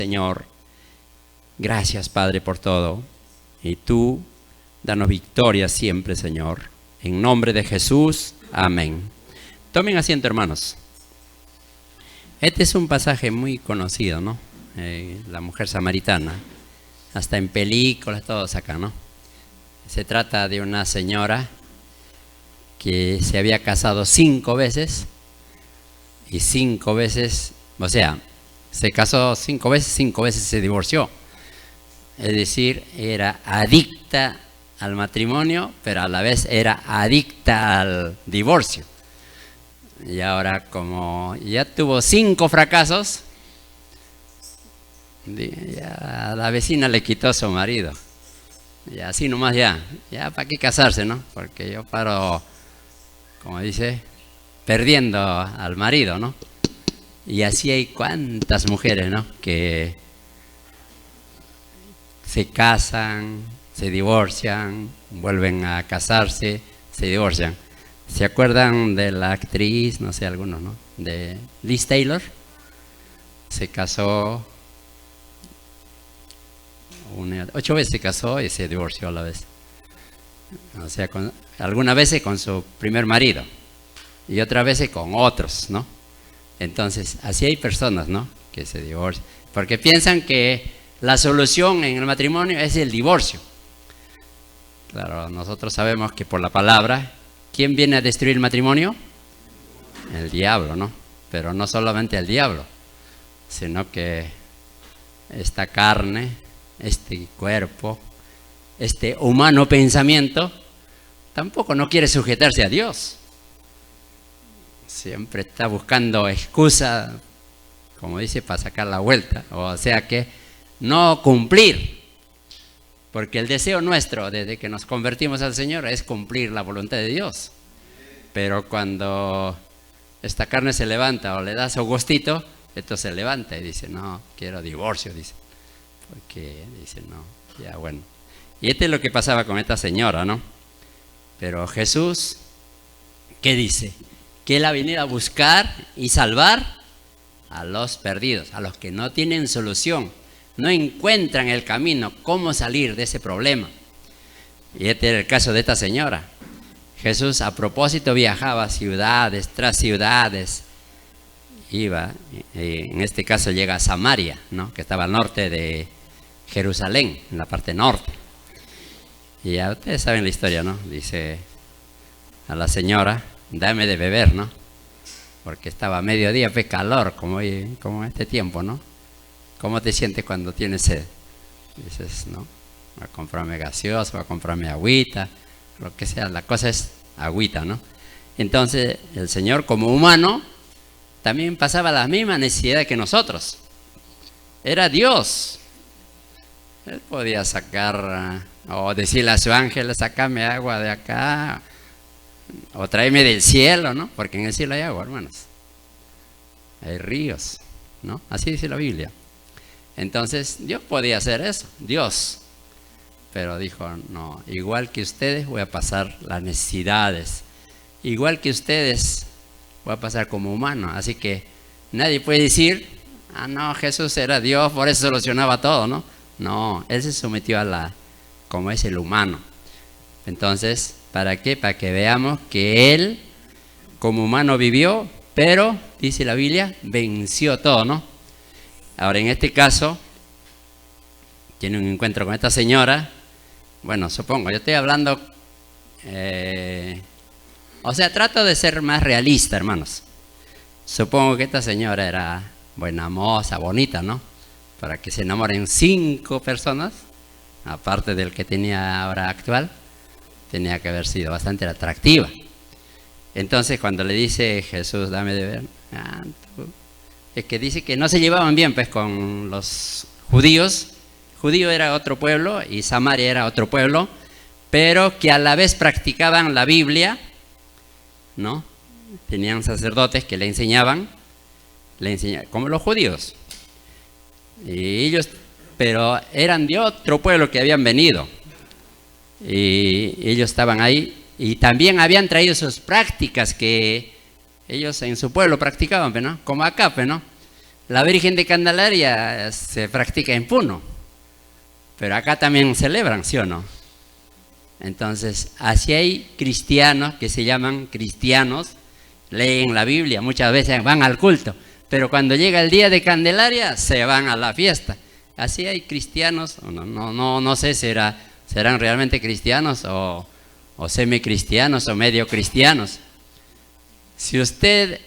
Señor, gracias, Padre, por todo. Y tú, danos victoria siempre, Señor. En nombre de Jesús, amén. Tomen asiento, hermanos. Este es un pasaje muy conocido, ¿no? La mujer samaritana. Hasta en películas, todos acá, ¿no? Se trata de una señora que se había casado 5 veces. Y 5 veces, o sea, se casó 5 veces se divorció. Es decir, era adicta al matrimonio, pero a la vez era adicta al divorcio. Y ahora, como ya tuvo 5 fracasos, ya la vecina le quitó a su marido. Y así nomás ya para qué casarse, ¿no? Porque yo paro, como dice, perdiendo al marido, ¿no? Y así hay cuantas mujeres, ¿no? Que se casan, se divorcian, vuelven a casarse, se divorcian. ¿Se acuerdan de la actriz, no sé, algunos, ¿no? De Liz Taylor? Se casó 8 veces se casó y se divorció a la vez. O sea, algunas veces con su primer marido y otras veces con otros, ¿no? Entonces, así hay personas, ¿no? Que se divorcian porque piensan que la solución en el matrimonio es el divorcio. Claro, nosotros sabemos que por la palabra, ¿quién viene a destruir el matrimonio? El diablo, ¿no? Pero no solamente el diablo, sino que esta carne, este cuerpo, este humano pensamiento, tampoco no quiere sujetarse a Dios. Siempre está buscando excusa, como dice, para sacar la vuelta. O sea que no cumplir. Porque el deseo nuestro desde que nos convertimos al Señor es cumplir la voluntad de Dios. Pero cuando esta carne se levanta o le da su gustito, entonces se levanta y dice, no, quiero divorcio, dice. Porque dice, no, ya bueno. Y esto es lo que pasaba con esta señora, ¿no? Pero Jesús, ¿qué dice? Que Él ha venido a buscar y salvar a los perdidos, a los que no tienen solución, no encuentran el camino, cómo salir de ese problema. Y este era el caso de esta señora. Jesús a propósito viajaba ciudades tras ciudades, iba, en este caso llega a Samaria, ¿no? Que estaba al norte de Jerusalén, en la parte norte. Y ya ustedes saben la historia, ¿no? Dice a la señora, dame de beber, ¿no? Porque estaba a mediodía, fue calor, como en este tiempo, ¿no? ¿Cómo te sientes cuando tienes sed? Dices, no, voy a comprarme gaseosa, voy a comprarme agüita, lo que sea, la cosa es agüita, ¿no? Entonces, el Señor como humano también pasaba las mismas necesidades que nosotros. Era Dios. Él podía sacar, o decirle a su ángel, sácame agua de acá, o tráeme del cielo, ¿no? Porque en el cielo hay agua, hermanos. Hay ríos, ¿no? Así dice la Biblia. Entonces, Dios podía hacer eso, Dios. Pero dijo, no, igual que ustedes voy a pasar las necesidades. Igual que ustedes voy a pasar como humano. Así que nadie puede decir, no, Jesús era Dios, por eso solucionaba todo, ¿no? No, Él se sometió a como es el humano. Entonces, ¿para qué? Para que veamos que Él como humano vivió, pero, dice la Biblia, venció todo, ¿no? Ahora, en este caso, tiene un encuentro con esta señora. Bueno, supongo, yo estoy hablando, o sea, trato de ser más realista, hermanos. Supongo que esta señora era buena moza, bonita, ¿no? Para que se enamoren 5 personas, aparte del que tenía ahora actual, tenía que haber sido bastante atractiva. Entonces, cuando le dice Jesús, dame de beber, es que dice que no se llevaban bien pues con los judíos. Judío era otro pueblo y Samaria era otro pueblo, pero que a la vez practicaban la Biblia, ¿no? Tenían sacerdotes que le enseñaban como los judíos. Y ellos, pero eran de otro pueblo que habían venido. Y ellos estaban ahí y también habían traído sus prácticas que ellos en su pueblo practicaban, ¿no? Como acá, ¿no? La Virgen de Candelaria se practica en Puno, pero acá también celebran, ¿sí o no? Entonces, así hay cristianos que se llaman cristianos, leen la Biblia, muchas veces van al culto, pero cuando llega el día de Candelaria se van a la fiesta. Así hay cristianos, no sé, serán realmente cristianos o semicristianos o medio cristianos. Si usted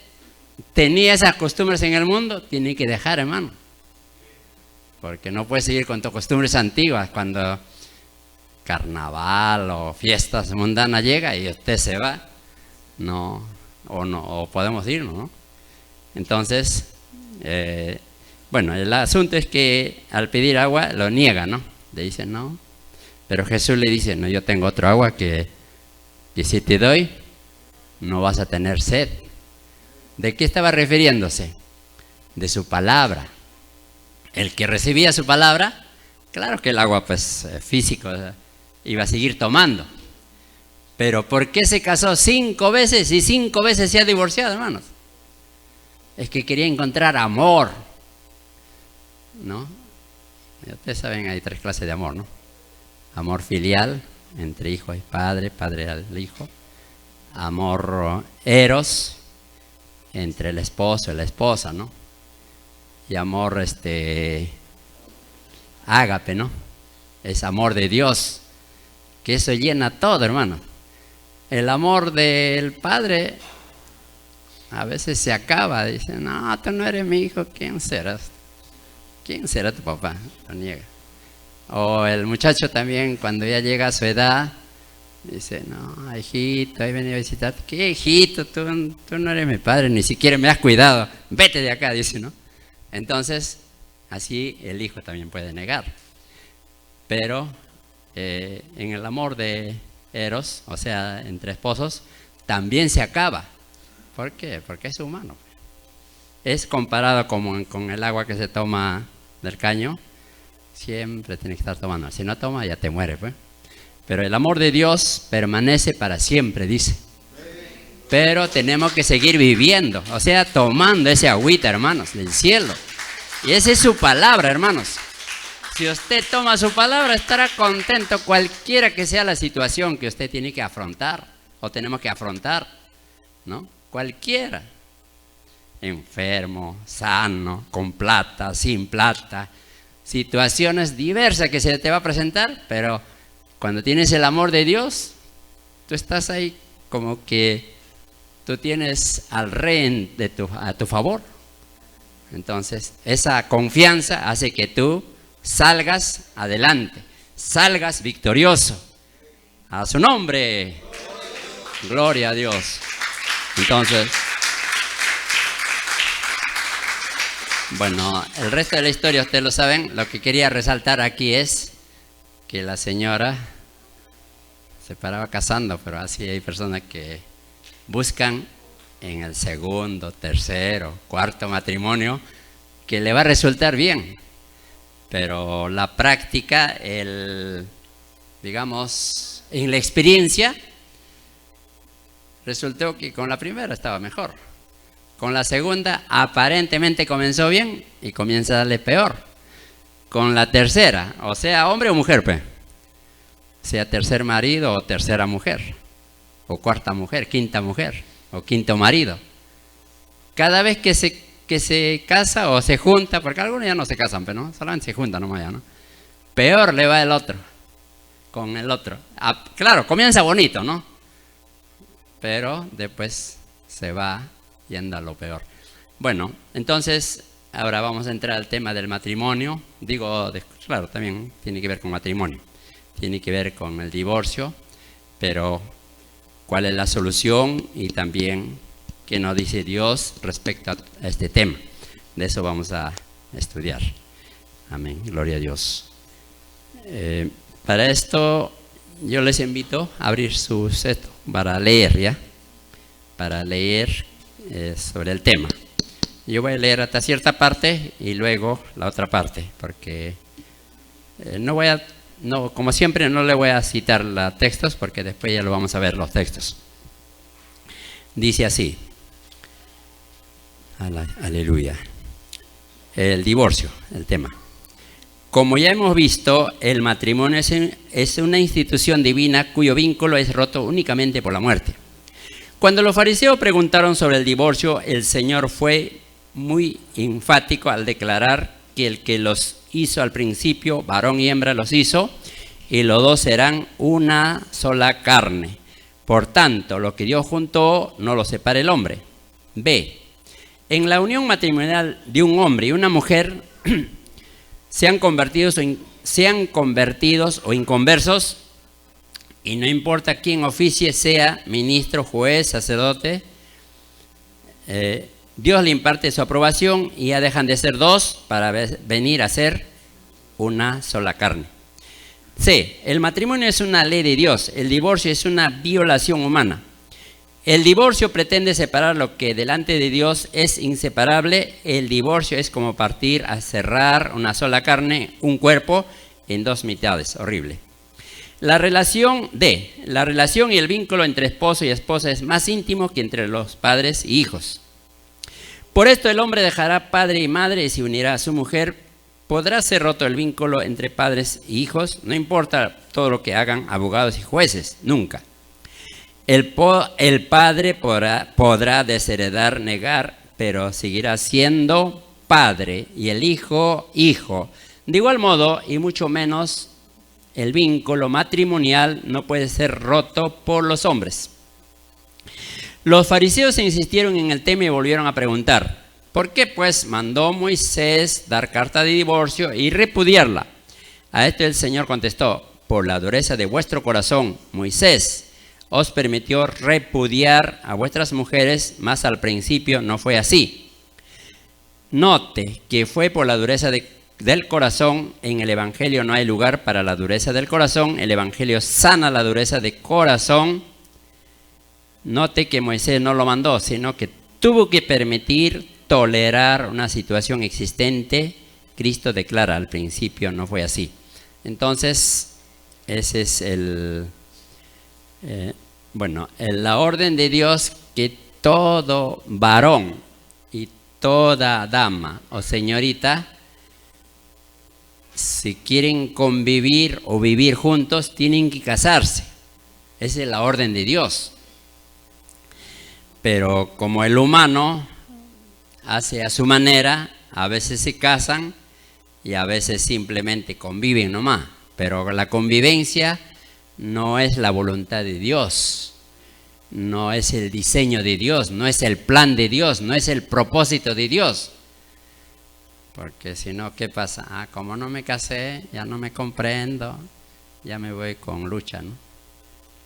tenía esas costumbres en el mundo, tiene que dejar, hermano, porque no puede seguir con tus costumbres antiguas cuando carnaval o fiestas mundanas llega y usted se va, o podemos irnos, ¿no? Entonces, bueno, el asunto es que al pedir agua lo niega, ¿no? Le dice no, pero Jesús le dice, no, yo tengo otro agua que si te doy, no vas a tener sed. ¿De qué estaba refiriéndose? De su palabra. El que recibía su palabra, claro que el agua pues físico iba a seguir tomando. Pero ¿por qué se casó 5 veces y 5 veces se ha divorciado, hermanos? Es que quería encontrar amor, ¿no? Ustedes saben, hay 3 clases de amor, ¿no? Amor filial, entre hijo y padre, padre al hijo. Amor eros, entre el esposo y la esposa, ¿no? Y amor ágape, ¿no? Es amor de Dios, que eso llena todo, hermano. El amor del padre a veces se acaba, dice, no, tú no eres mi hijo, ¿quién serás? ¿Quién será tu papá? Lo niega. O el muchacho también, cuando ya llega a su edad, dice, no, hijito, ahí venía a visitar. ¿Qué hijito? Tú no eres mi padre, ni siquiera me has cuidado. Vete de acá, dice, ¿no? Entonces, así el hijo también puede negar. Pero en el amor de eros, o sea, entre esposos, también se acaba. ¿Por qué? Porque es humano. Es comparado como con el agua que se toma del caño. Siempre tienes que estar tomando. Si no tomas, ya te mueres, pues. Pero el amor de Dios permanece para siempre, dice. Pero tenemos que seguir viviendo, o sea, tomando ese agüita, hermanos, del cielo. Y esa es su palabra, hermanos. Si usted toma su palabra, estará contento cualquiera que sea la situación que usted tiene que afrontar, o tenemos que afrontar, ¿no? Cualquiera. Enfermo, sano, con plata, sin plata. Situaciones diversas que se te va a presentar, pero cuando tienes el amor de Dios, tú estás ahí como que tú tienes al rey a tu favor. Entonces, esa confianza hace que tú salgas adelante, salgas victorioso. A su nombre. Gloria a Dios. Entonces, bueno, el resto de la historia ustedes lo saben. Lo que quería resaltar aquí es que la señora se paraba casando, pero así hay personas que buscan en el segundo, tercero, cuarto matrimonio que le va a resultar bien, pero la práctica, digamos, en la experiencia, resultó que con la primera estaba mejor. Con la segunda aparentemente comenzó bien y comienza a darle peor. Con la tercera, o sea, hombre o mujer, pues, sea tercer marido o tercera mujer, o cuarta mujer, quinta mujer, o quinto marido. Cada vez que se casa o se junta, porque algunos ya no se casan, pero no, solamente se juntan nomás ya, ¿no? Peor le va el otro, con el otro. Claro, comienza bonito, ¿no? Pero después se va yendo a lo peor. Bueno, entonces, ahora vamos a entrar al tema del matrimonio. Claro, también tiene que ver con matrimonio. Tiene que ver con el divorcio, pero ¿cuál es la solución? Y también, ¿qué nos dice Dios respecto a este tema? De eso vamos a estudiar. Amén, gloria a Dios. Para esto, yo les invito a abrir su texto para leer, ¿ya? Para leer sobre el tema. Yo voy a leer hasta cierta parte y luego la otra parte, porque como siempre no le voy a citar los textos, porque después ya lo vamos a ver los textos. Dice así, aleluya. el divorcio, el tema. Como ya hemos visto, el matrimonio es una institución divina cuyo vínculo es roto únicamente por la muerte. Cuando los fariseos preguntaron sobre el divorcio, el Señor fue muy enfático al declarar que el que los hizo al principio, varón y hembra los hizo, y los dos serán una sola carne. Por tanto, lo que Dios juntó no lo separa el hombre. B. En la unión matrimonial de un hombre y una mujer, sean convertidos o inconversos, y no importa quién oficie, sea ministro, juez, sacerdote, Dios le imparte su aprobación y ya dejan de ser dos para venir a ser una sola carne. C. El matrimonio es una ley de Dios, el divorcio es una violación humana. El divorcio pretende separar lo que delante de Dios es inseparable. El divorcio es como partir a cerrar una sola carne, un cuerpo, en dos mitades. Horrible. La relación y el vínculo entre esposo y esposa es más íntimo que entre los padres y hijos. Por esto el hombre dejará padre y madre y se unirá a su mujer. Podrá ser roto el vínculo entre padres y hijos, no importa todo lo que hagan abogados y jueces, nunca. El padre podrá desheredar, negar, pero seguirá siendo padre y el hijo, hijo. De igual modo, y mucho menos, el vínculo matrimonial no puede ser roto por los hombres. Los fariseos insistieron en el tema y volvieron a preguntar, ¿por qué pues mandó Moisés dar carta de divorcio y repudiarla? A esto el Señor contestó, por la dureza de vuestro corazón, Moisés os permitió repudiar a vuestras mujeres, mas al principio no fue así. Note que fue por la dureza del corazón. En el Evangelio no hay lugar para la dureza del corazón. El Evangelio sana la dureza de corazón. Note que Moisés no lo mandó, sino que tuvo que permitir tolerar una situación existente. Cristo declara al principio no fue así. Entonces, ese es la orden de Dios, que todo varón y toda dama o señorita, si quieren convivir o vivir juntos, tienen que casarse. Esa es la orden de Dios. Pero como el humano hace a su manera, a veces se casan y a veces simplemente conviven nomás. Pero la convivencia no es la voluntad de Dios, no es el diseño de Dios, no es el plan de Dios, no es el propósito de Dios. Porque si no, ¿qué pasa? Como no me casé, ya no me comprendo, ya me voy con Lucha, ¿no?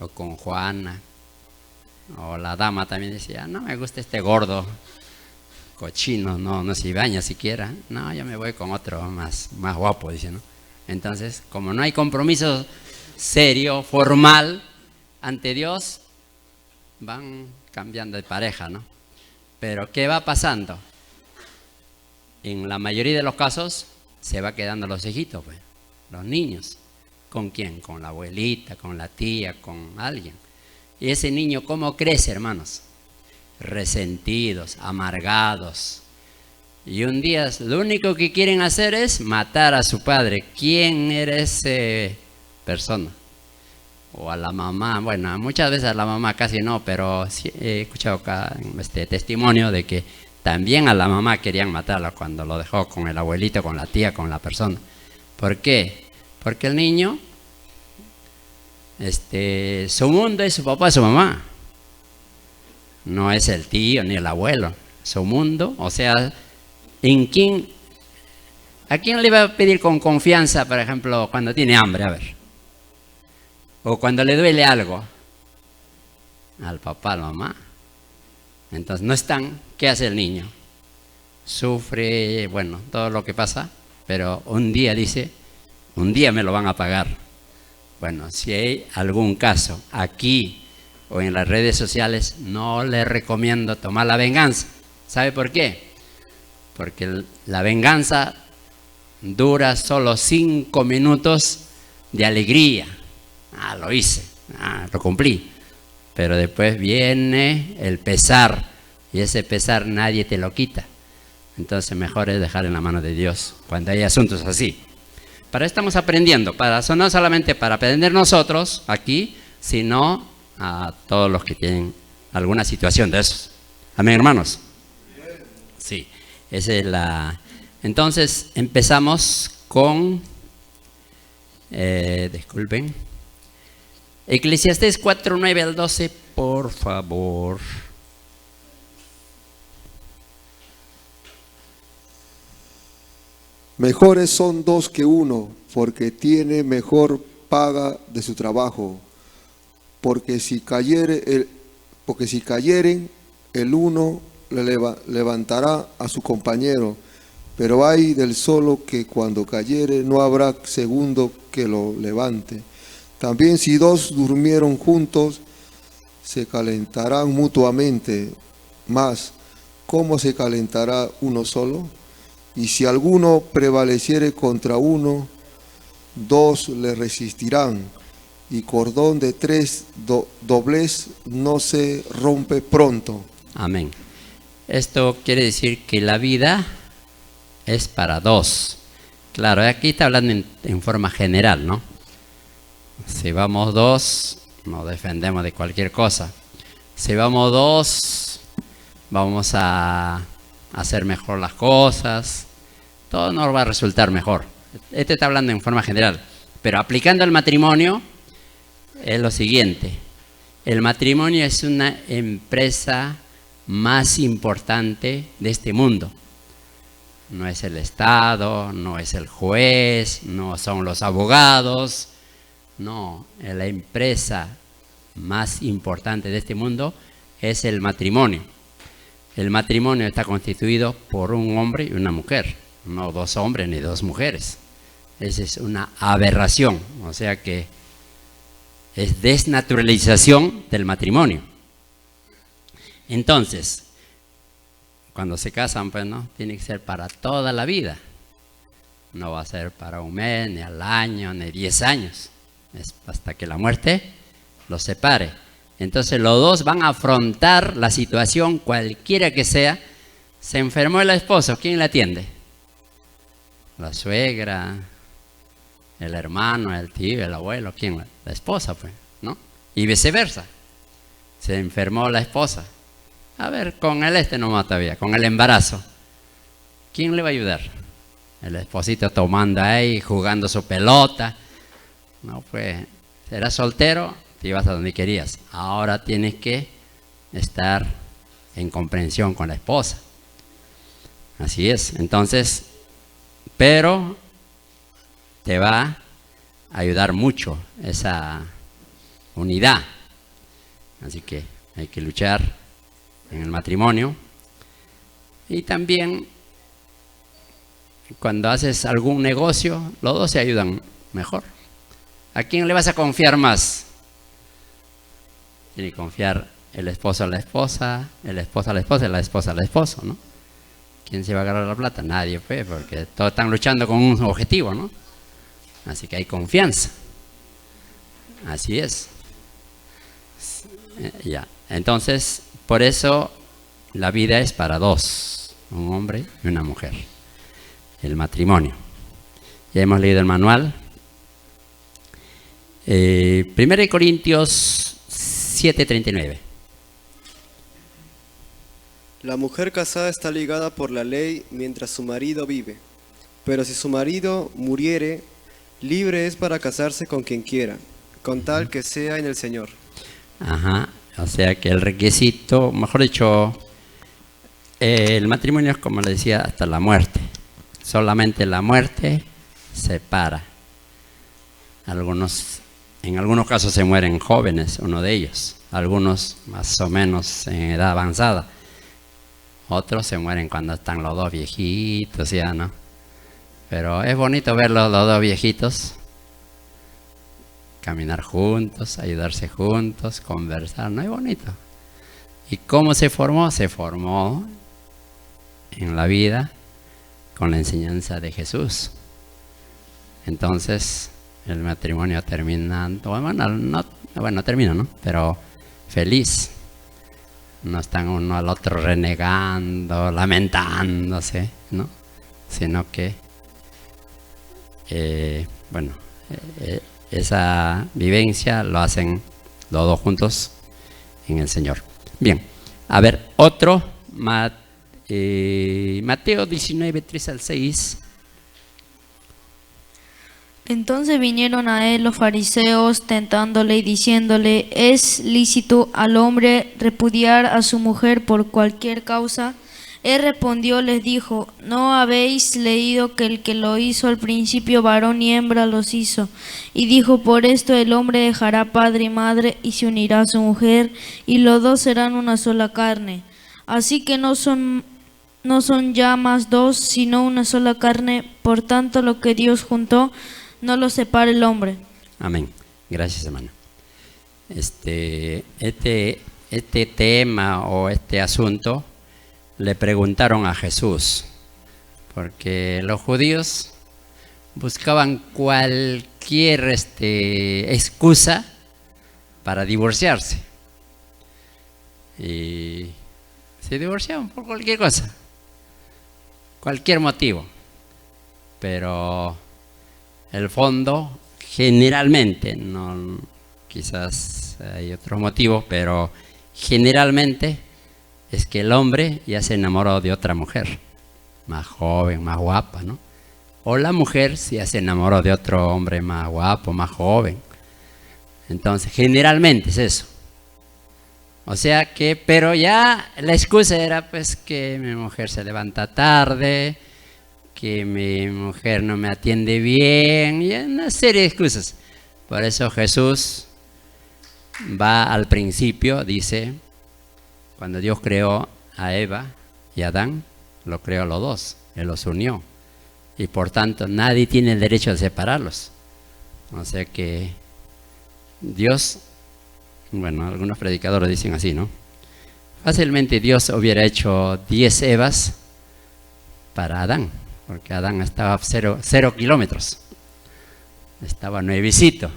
O con Juana. O la dama también decía, no me gusta este gordo, cochino, no se baña siquiera. No, ya me voy con otro más guapo, dice, ¿no? Entonces, como no hay compromiso serio, formal, ante Dios, van cambiando de pareja, ¿no? Pero ¿qué va pasando? En la mayoría de los casos, se va quedando los hijitos, pues, los niños. ¿Con quién? Con la abuelita, con la tía, con alguien. Y ese niño, ¿cómo crece, hermanos? Resentidos, amargados. Y un día lo único que quieren hacer es matar a su padre. ¿Quién era esa persona? O a la mamá. Bueno, muchas veces a la mamá casi no, pero sí, he escuchado acá este testimonio de que también a la mamá querían matarla cuando lo dejó con el abuelito, con la tía, con la persona. ¿Por qué? Porque el niño, su mundo es su papá y su mamá. No es el tío ni el abuelo. Su mundo, o sea, ¿a quién le va a pedir con confianza, por ejemplo, cuando tiene hambre? A ver. O cuando le duele algo. Al papá, a la mamá. Entonces no están. ¿Qué hace el niño? Sufre, bueno, todo lo que pasa, pero un día dice, un día me lo van a pagar. Bueno, si hay algún caso aquí o en las redes sociales, no le recomiendo tomar la venganza. ¿Sabe por qué? Porque la venganza dura solo 5 minutos de alegría. Lo hice, lo cumplí. Pero después viene el pesar, y ese pesar nadie te lo quita. Entonces mejor es dejar en la mano de Dios cuando hay asuntos así. Para eso estamos aprendiendo, no solamente para aprender nosotros aquí, sino a todos los que tienen alguna situación de esos. Amén, hermanos. Sí, esa es la... Entonces empezamos con... disculpen. Eclesiastés 4, 9 al 12, por favor. Mejores son dos que uno, porque tiene mejor paga de su trabajo. Porque si cayeren, el uno levantará a su compañero. Pero hay del solo que cuando cayere no habrá segundo que lo levante. También si dos durmieron juntos, se calentarán mutuamente. Mas, ¿cómo se calentará uno solo? Y si alguno prevaleciere contra uno, dos le resistirán. Y cordón de tres doblez no se rompe pronto. Amén. Esto quiere decir que la vida es para dos. Claro, aquí está hablando en forma general, ¿no? Si vamos dos, nos defendemos de cualquier cosa. Si vamos dos, vamos a hacer mejor las cosas. Todo nos va a resultar mejor. Este está hablando en forma general. Pero aplicando al matrimonio, es lo siguiente. El matrimonio es una empresa más importante de este mundo. No es el Estado, no es el juez, no son los abogados. No, la empresa más importante de este mundo es el matrimonio. El matrimonio está constituido por un hombre y una mujer, no dos hombres ni dos mujeres. Esa es una aberración, o sea que es desnaturalización del matrimonio. Entonces, cuando se casan, pues no, tiene que ser para toda la vida. No va a ser para un mes, ni al año, ni 10 años. Es hasta que la muerte los separe. Entonces los dos van a afrontar la situación cualquiera que sea. Se enfermó el esposo, ¿quién la atiende? La suegra, el hermano, el tío, el abuelo, ¿quién? La esposa, pues, ¿no? Y viceversa. Se enfermó la esposa. A ver, con el nomás todavía, con el embarazo. ¿Quién le va a ayudar? El esposito tomando ahí, jugando su pelota. No, pues, eras soltero, te ibas a donde querías. Ahora tienes que estar en comprensión con la esposa. Así es. Entonces, pero te va a ayudar mucho esa unidad. Así que hay que luchar en el matrimonio. Y también, cuando haces algún negocio, los dos se ayudan mejor. ¿A quién le vas a confiar más? Tiene que confiar el esposo a la esposa, el esposo a la esposa y la esposa al esposo, ¿no? ¿Quién se va a agarrar la plata? Nadie, pues, porque todos están luchando con un objetivo, ¿no? Así que hay confianza. Así es. Ya. Entonces, por eso la vida es para dos, un hombre y una mujer. El matrimonio. Ya hemos leído el manual. 1 Corintios 7:39. La mujer casada está ligada por la ley mientras su marido vive, pero si su marido muriere, libre es para casarse con quien quiera, con tal que sea en el Señor. Ajá, o sea que el requisito, mejor dicho, el matrimonio es, como le decía, hasta la muerte. Solamente la muerte separa. En algunos casos se mueren jóvenes, uno de ellos. Algunos más o menos en edad avanzada. Otros se mueren cuando están los dos viejitos, ya, ¿no? Pero es bonito verlos los dos viejitos caminar juntos, ayudarse juntos, conversar, ¿no? Es bonito. ¿Y cómo se formó? Se formó en la vida con la enseñanza de Jesús. Entonces, el matrimonio terminando, bueno, termina, ¿no? Pero feliz. No están uno al otro renegando, lamentándose, ¿no? Sino que, esa vivencia lo hacen los dos juntos en el Señor. Bien, a ver, otro, Mateo 19, 3 al 6. Entonces vinieron a él los fariseos tentándole y diciéndole: ¿es lícito al hombre repudiar a su mujer por cualquier causa? Él respondió, les dijo: ¿no habéis leído que el que lo hizo al principio varón y hembra los hizo? Y dijo: por esto el hombre dejará padre y madre y se unirá a su mujer, y los dos serán una sola carne. Así que no son ya más dos, sino una sola carne. Por tanto, lo que Dios juntó, no lo separe el hombre. Amén. Gracias, hermano. Este tema o este asunto le preguntaron a Jesús, porque los judíos buscaban cualquier excusa para divorciarse. Y se divorciaban por cualquier cosa, cualquier motivo. Pero el fondo, generalmente, no, quizás hay otros motivos, pero generalmente es que el hombre ya se enamoró de otra mujer, más joven, más guapa, ¿no? O la mujer ya se enamoró de otro hombre más guapo, más joven. Entonces, generalmente es eso. O sea que, pero ya la excusa era pues que mi mujer se levanta tarde, que mi mujer no me atiende bien, y una serie de excusas. Por eso Jesús va al principio, dice, cuando Dios creó a Eva y a Adán, lo creó a los dos, Él los unió. Y por tanto nadie tiene el derecho de separarlos. O sea que Dios, bueno, algunos predicadores dicen así, ¿no? Fácilmente Dios hubiera hecho 10 Evas para Adán, porque Adán estaba 0 kilómetros, estaba nuevecito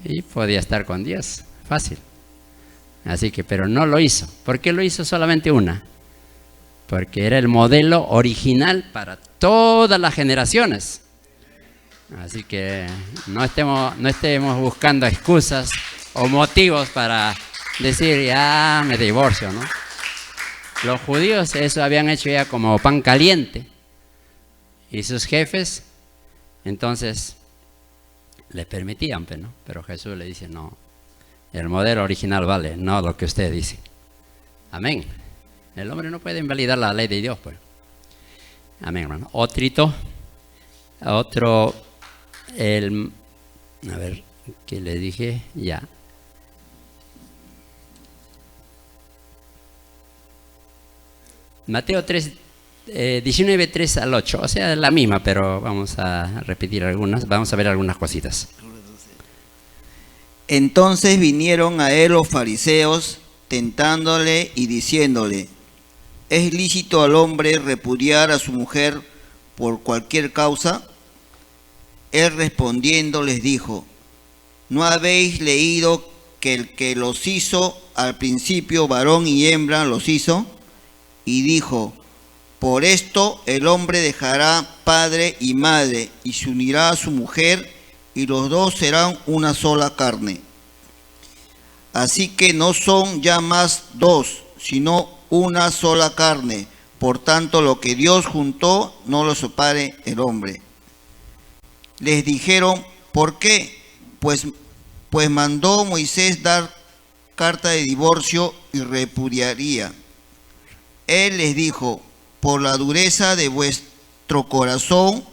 y podía estar con Dios, fácil. Así que, pero no lo hizo. ¿Por qué lo hizo solamente una? Porque era el modelo original para todas las generaciones. Así que no estemos buscando excusas o motivos para decir, ya me divorcio, ¿no? Los judíos eso habían hecho ya como pan caliente. Y sus jefes, entonces, les permitían, ¿no? Pero Jesús le dice, no, el modelo original vale, no lo que usted dice. Amén. El hombre no puede invalidar la ley de Dios, pues. Amén, hermano. A ver, ¿qué le dije? Ya. Mateo 3, 19, 3 al 8, o sea, la misma, pero vamos a repetir algunas, vamos a ver algunas cositas. Entonces vinieron a él los fariseos, tentándole y diciéndole: ¿es lícito al hombre repudiar a su mujer por cualquier causa? Él respondiendo les dijo: ¿no habéis leído que el que los hizo al principio varón y hembra los hizo? Y dijo: por esto el hombre dejará padre y madre y se unirá a su mujer, y los dos serán una sola carne. Así que no son ya más dos, sino una sola carne. Por tanto, lo que Dios juntó, no lo separe el hombre. Les dijeron: ¿por qué? Pues mandó Moisés dar carta de divorcio y repudiaría. Él les dijo: por la dureza de vuestro corazón,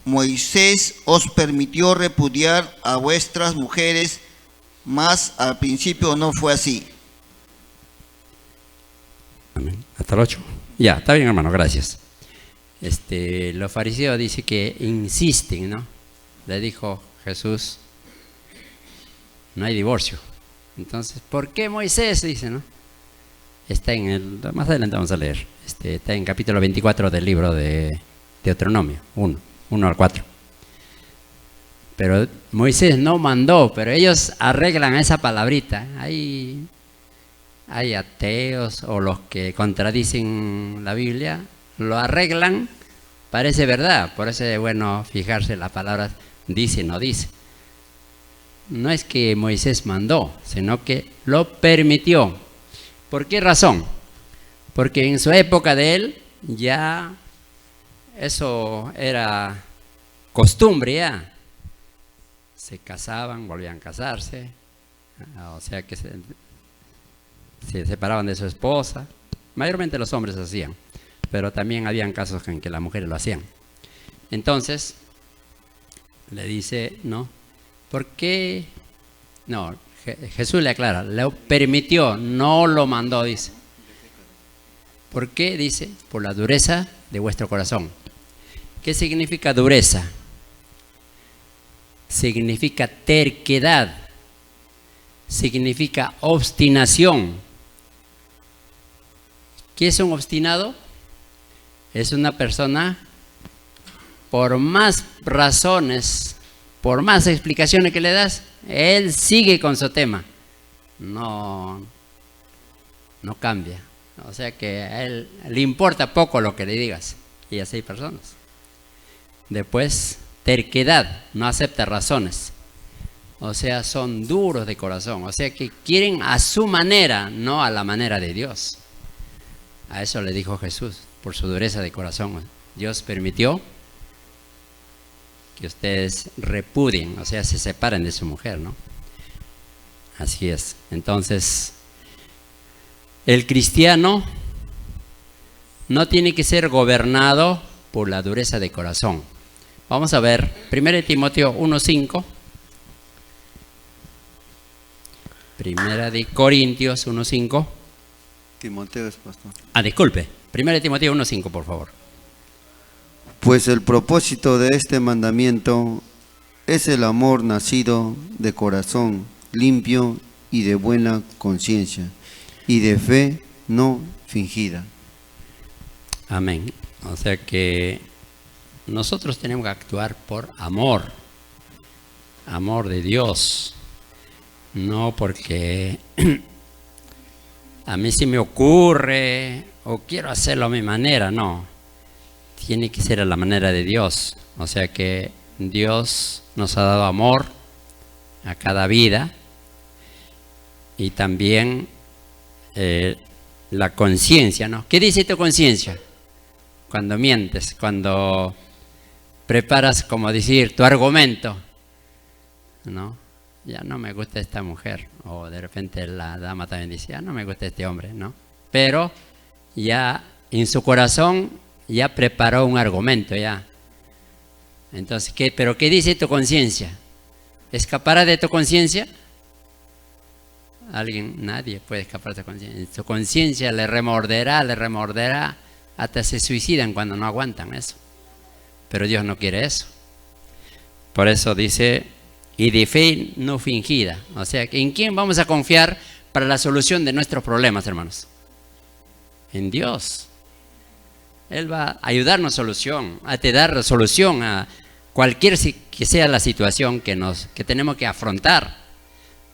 Moisés os permitió repudiar a vuestras mujeres, mas al principio no fue así. Amén. Hasta el 8. Ya, está bien, hermano, gracias. Los fariseos dicen que insisten, ¿no? Le dijo Jesús, no hay divorcio. Entonces, ¿por qué Moisés? Dice, ¿no? Está más adelante vamos a leer. Está en capítulo 24 del libro de Deuteronomio, 1 al 4. Pero Moisés no mandó, pero ellos arreglan esa palabrita. Ahí hay ateos o los que contradicen la Biblia, lo arreglan, parece verdad. Por eso es bueno fijarse en las palabras dice, no dice. No es que Moisés mandó, sino que lo permitió. ¿Por qué razón? Porque en su época de él ya eso era costumbre ya. Se casaban, volvían a casarse, o sea que se separaban de su esposa. Mayormente los hombres hacían, pero también habían casos en que las mujeres lo hacían. Entonces, le dice, no, ¿por qué? No, Jesús le aclara, lo permitió, no lo mandó, dice. ¿Por qué? Dice, por la dureza de vuestro corazón. ¿Qué significa dureza? Significa terquedad, significa obstinación. ¿Qué es un obstinado? Es una persona, por más razones, por más explicaciones que le das, él sigue con su tema, no cambia. O sea que a él le importa poco lo que le digas, y así hay personas. Después, terquedad, no acepta razones, o sea, son duros de corazón, o sea que quieren a su manera, no a la manera de Dios. A eso le dijo Jesús, por su dureza de corazón. Dios permitió que ustedes repudien, o sea, se separen de su mujer, ¿no? Así es. Entonces, el cristiano no tiene que ser gobernado por la dureza de corazón. Vamos a ver 1 Timoteo 1:5, 1 de Corintios 1:5. Timoteo es pastor. Disculpe, 1 Timoteo 1:5, por favor. Pues el propósito de este mandamiento es el amor nacido de corazón limpio y de buena conciencia y de fe no fingida. Amén. O sea que nosotros tenemos que actuar por amor, amor de Dios, no porque a mí se me ocurre o quiero hacerlo a mi manera, no. Tiene que ser a la manera de Dios. O sea que Dios nos ha dado amor a cada vida y también la conciencia, ¿no? ¿Qué dice tu conciencia? Cuando mientes, cuando preparas, como decir, tu argumento, ¿no? Ya no me gusta esta mujer, o de repente la dama también dice, ya no me gusta este hombre, ¿no? Pero ya en su corazón ya preparó un argumento, ya. Entonces, ¿pero qué dice tu conciencia? ¿Escapará de tu conciencia? Nadie puede escapar de tu conciencia. Tu conciencia le remorderá, hasta se suicidan cuando no aguantan eso. Pero Dios no quiere eso. Por eso dice, y de fe no fingida. O sea, ¿en quién vamos a confiar para la solución de nuestros problemas, hermanos? En Dios. Él va a ayudarnos a dar solución a cualquier que sea la situación que tenemos que afrontar.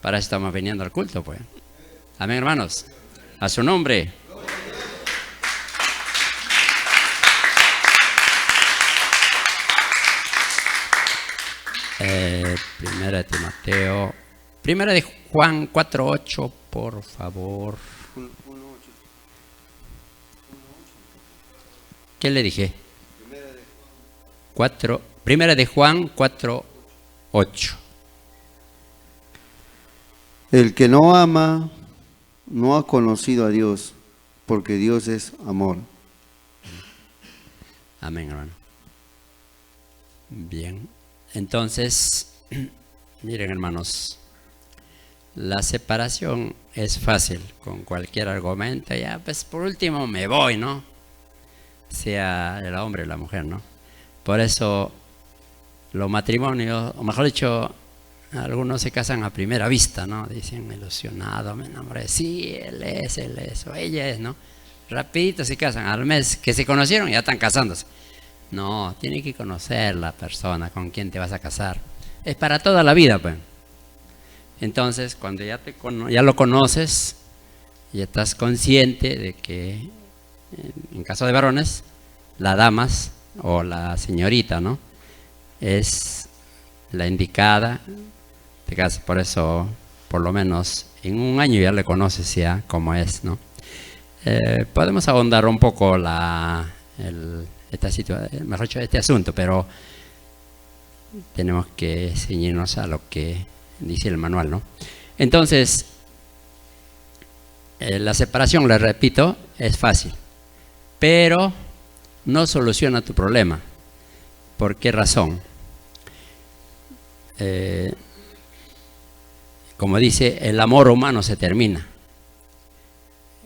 Para eso estamos viniendo al culto, pues. Amén, hermanos. A su nombre. Primera de Timoteo, primera de Juan 4:8, por favor. ¿Qué le dije? Primera de Juan 4:8. El que no ama no ha conocido a Dios, porque Dios es amor. Amén, hermano. Bien. Entonces, miren, hermanos, la separación es fácil, con cualquier argumento, ya, pues por último me voy, ¿no? Sea el hombre o la mujer, ¿no? Por eso los matrimonios, o mejor dicho, algunos se casan a primera vista, ¿no? Dicen, ilusionado, me enamoré, sí, él es, o ella es, ¿no? Rapidito se casan, al mes que se conocieron ya están casándose. No, tienes que conocer la persona con quien te vas a casar. Es para toda la vida, pues. Entonces, cuando ya lo conoces, y estás consciente de que en caso de varones, la damas o la señorita, ¿no?, es la indicada, te casas. Por eso, por lo menos en un año ya le conoces ya cómo es, ¿no? Podemos ahondar un poco este asunto, pero tenemos que ceñirnos a lo que dice el manual, ¿no? Entonces, la separación, le repito, es fácil, pero no soluciona tu problema. ¿Por qué razón? Como dice, el amor humano se termina.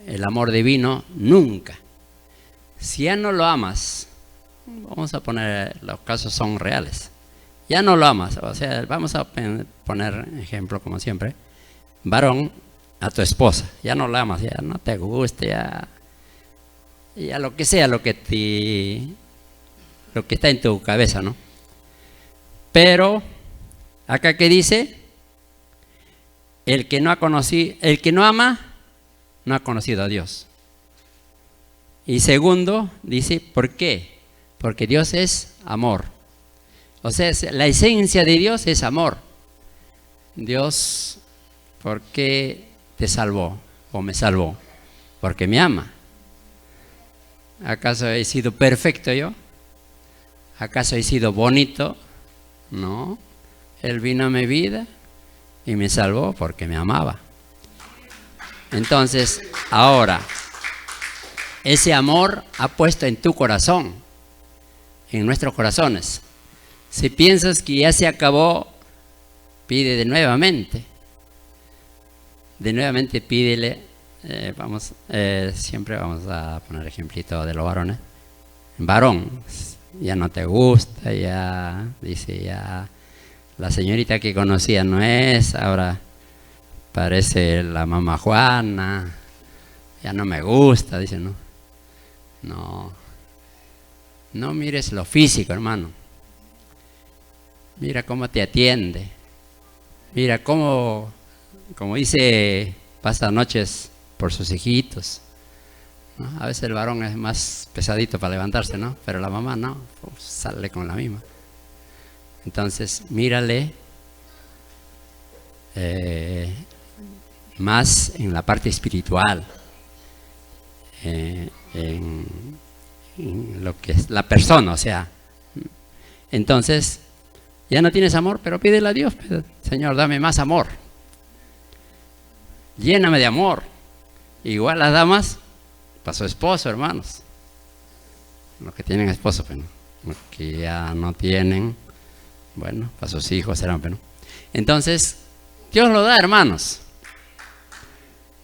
El amor divino nunca. Si ya no lo amas, vamos a poner, los casos son reales, ya no lo amas, o sea, vamos a poner ejemplo como siempre, varón, a tu esposa, ya no la amas, ya no te gusta, ya lo que sea, lo que está en tu cabeza, ¿no? Pero acá que dice, el que no ama, no ha conocido a Dios. Y segundo, dice, ¿por qué? Porque Dios es amor. O sea, la esencia de Dios es amor. Dios, ¿por qué te salvó o me salvó? Porque me ama. ¿Acaso he sido perfecto yo? ¿Acaso he sido bonito? No. Él vino a mi vida y me salvó porque me amaba. Entonces, ahora, ese amor ha puesto en tu corazón, en nuestros corazones. Si piensas que ya se acabó, pide de nuevamente. De nuevamente pídele. Siempre vamos a poner ejemplito de los varones. Varón, ya no te gusta, ya dice, ya la señorita que conocía no es, ahora parece la mamá Juana, ya no me gusta, dice, no mires lo físico, hermano. Mira cómo te atiende. Mira cómo, como dice, pasa noches por sus hijitos, ¿no? A veces el varón es más pesadito para levantarse, ¿no? Pero la mamá no, sale con la misma. Entonces, mírale más en la parte espiritual, en lo que es la persona, o sea. Entonces, ya no tienes amor, pero pídele a Dios, Señor, dame más amor. Lléname de amor. Igual las damas, para su esposo, hermanos. Los que tienen esposo, pero los que ya no tienen, bueno, para sus hijos serán, pero. Entonces, Dios lo da, hermanos.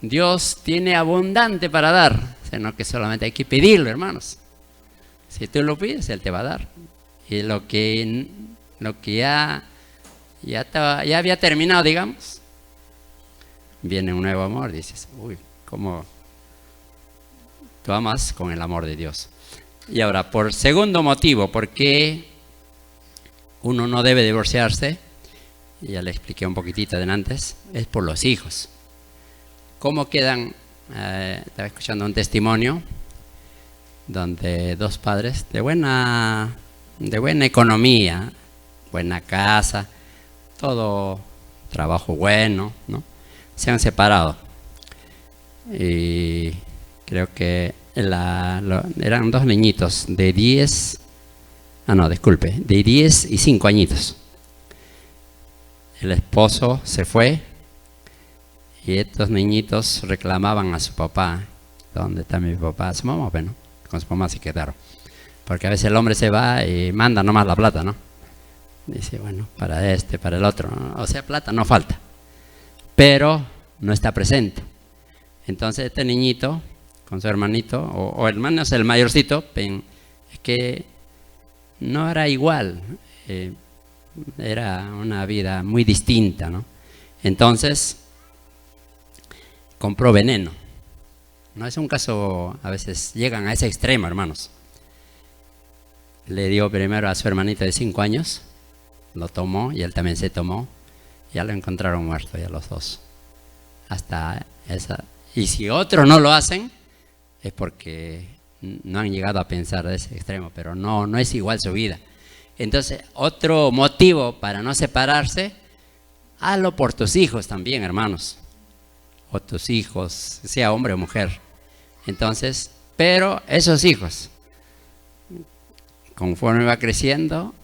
Dios tiene abundante para dar, sino que solamente hay que pedirlo, hermanos. Si tú lo pides, Él te va a dar. Y lo que ya había terminado, digamos, viene un nuevo amor. Dices, uy, ¿cómo tú amas con el amor de Dios? Y ahora, por segundo motivo, ¿por qué uno no debe divorciarse? Ya le expliqué un poquitito de antes, es por los hijos. ¿Cómo quedan? Estaba escuchando un testimonio donde dos padres de buena economía, buena casa, todo trabajo bueno, ¿no?, se han separado. Y creo que eran dos niñitos de 10 y 5 añitos. El esposo se fue y estos niñitos reclamaban a su papá. ¿Dónde está mi papá? Su mamá, bueno, con su mamá se quedaron. Porque a veces el hombre se va y manda nomás la plata, ¿no? Dice, bueno, para para el otro, ¿no? O sea, plata no falta, pero no está presente. Entonces este niñito con su hermanito, o hermano es el mayorcito, es que no era igual, era una vida muy distinta, ¿no? Entonces compró veneno. No es un caso, a veces llegan a ese extremo, hermanos. Le dio primero a su hermanita de 5 años, lo tomó y él también se tomó. Ya lo encontraron muerto, ya los dos. Hasta Y si otros no lo hacen, es porque no han llegado a pensar de ese extremo, pero no es igual su vida. Entonces, otro motivo para no separarse, hazlo por tus hijos también, hermanos. O tus hijos, sea hombre o mujer. Entonces, pero esos hijos, conforme va creciendo,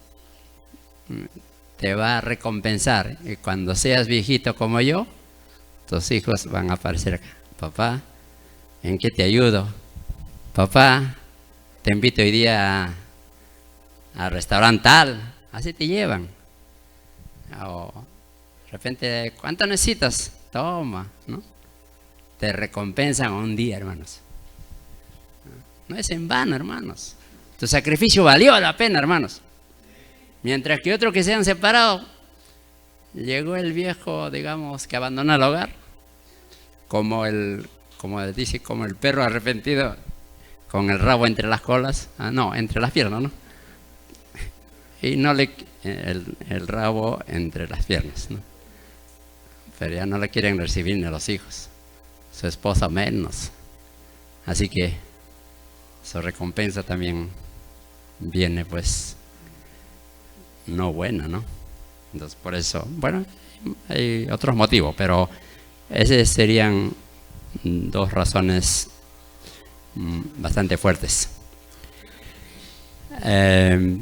te va a recompensar. Y cuando seas viejito como yo, tus hijos van a aparecer acá. Papá, ¿en qué te ayudo? Papá, te invito hoy día a restaurante tal. Así te llevan. O de repente, ¿cuánto necesitas? Toma, ¿no? Te recompensan un día, hermanos. No es en vano, hermanos. Tu sacrificio valió la pena, hermanos. Mientras que otros que se han separado, llegó el viejo, digamos, que abandona el hogar, como el perro arrepentido, con el rabo entre las colas, entre las piernas, ¿no? Y no le el rabo entre las piernas, ¿no? Pero ya no le quieren recibir ni a los hijos, su esposa menos. Así que su recompensa también viene, pues, no buena, ¿no? Entonces, por eso, bueno, hay otros motivos, pero esas serían dos razones bastante fuertes.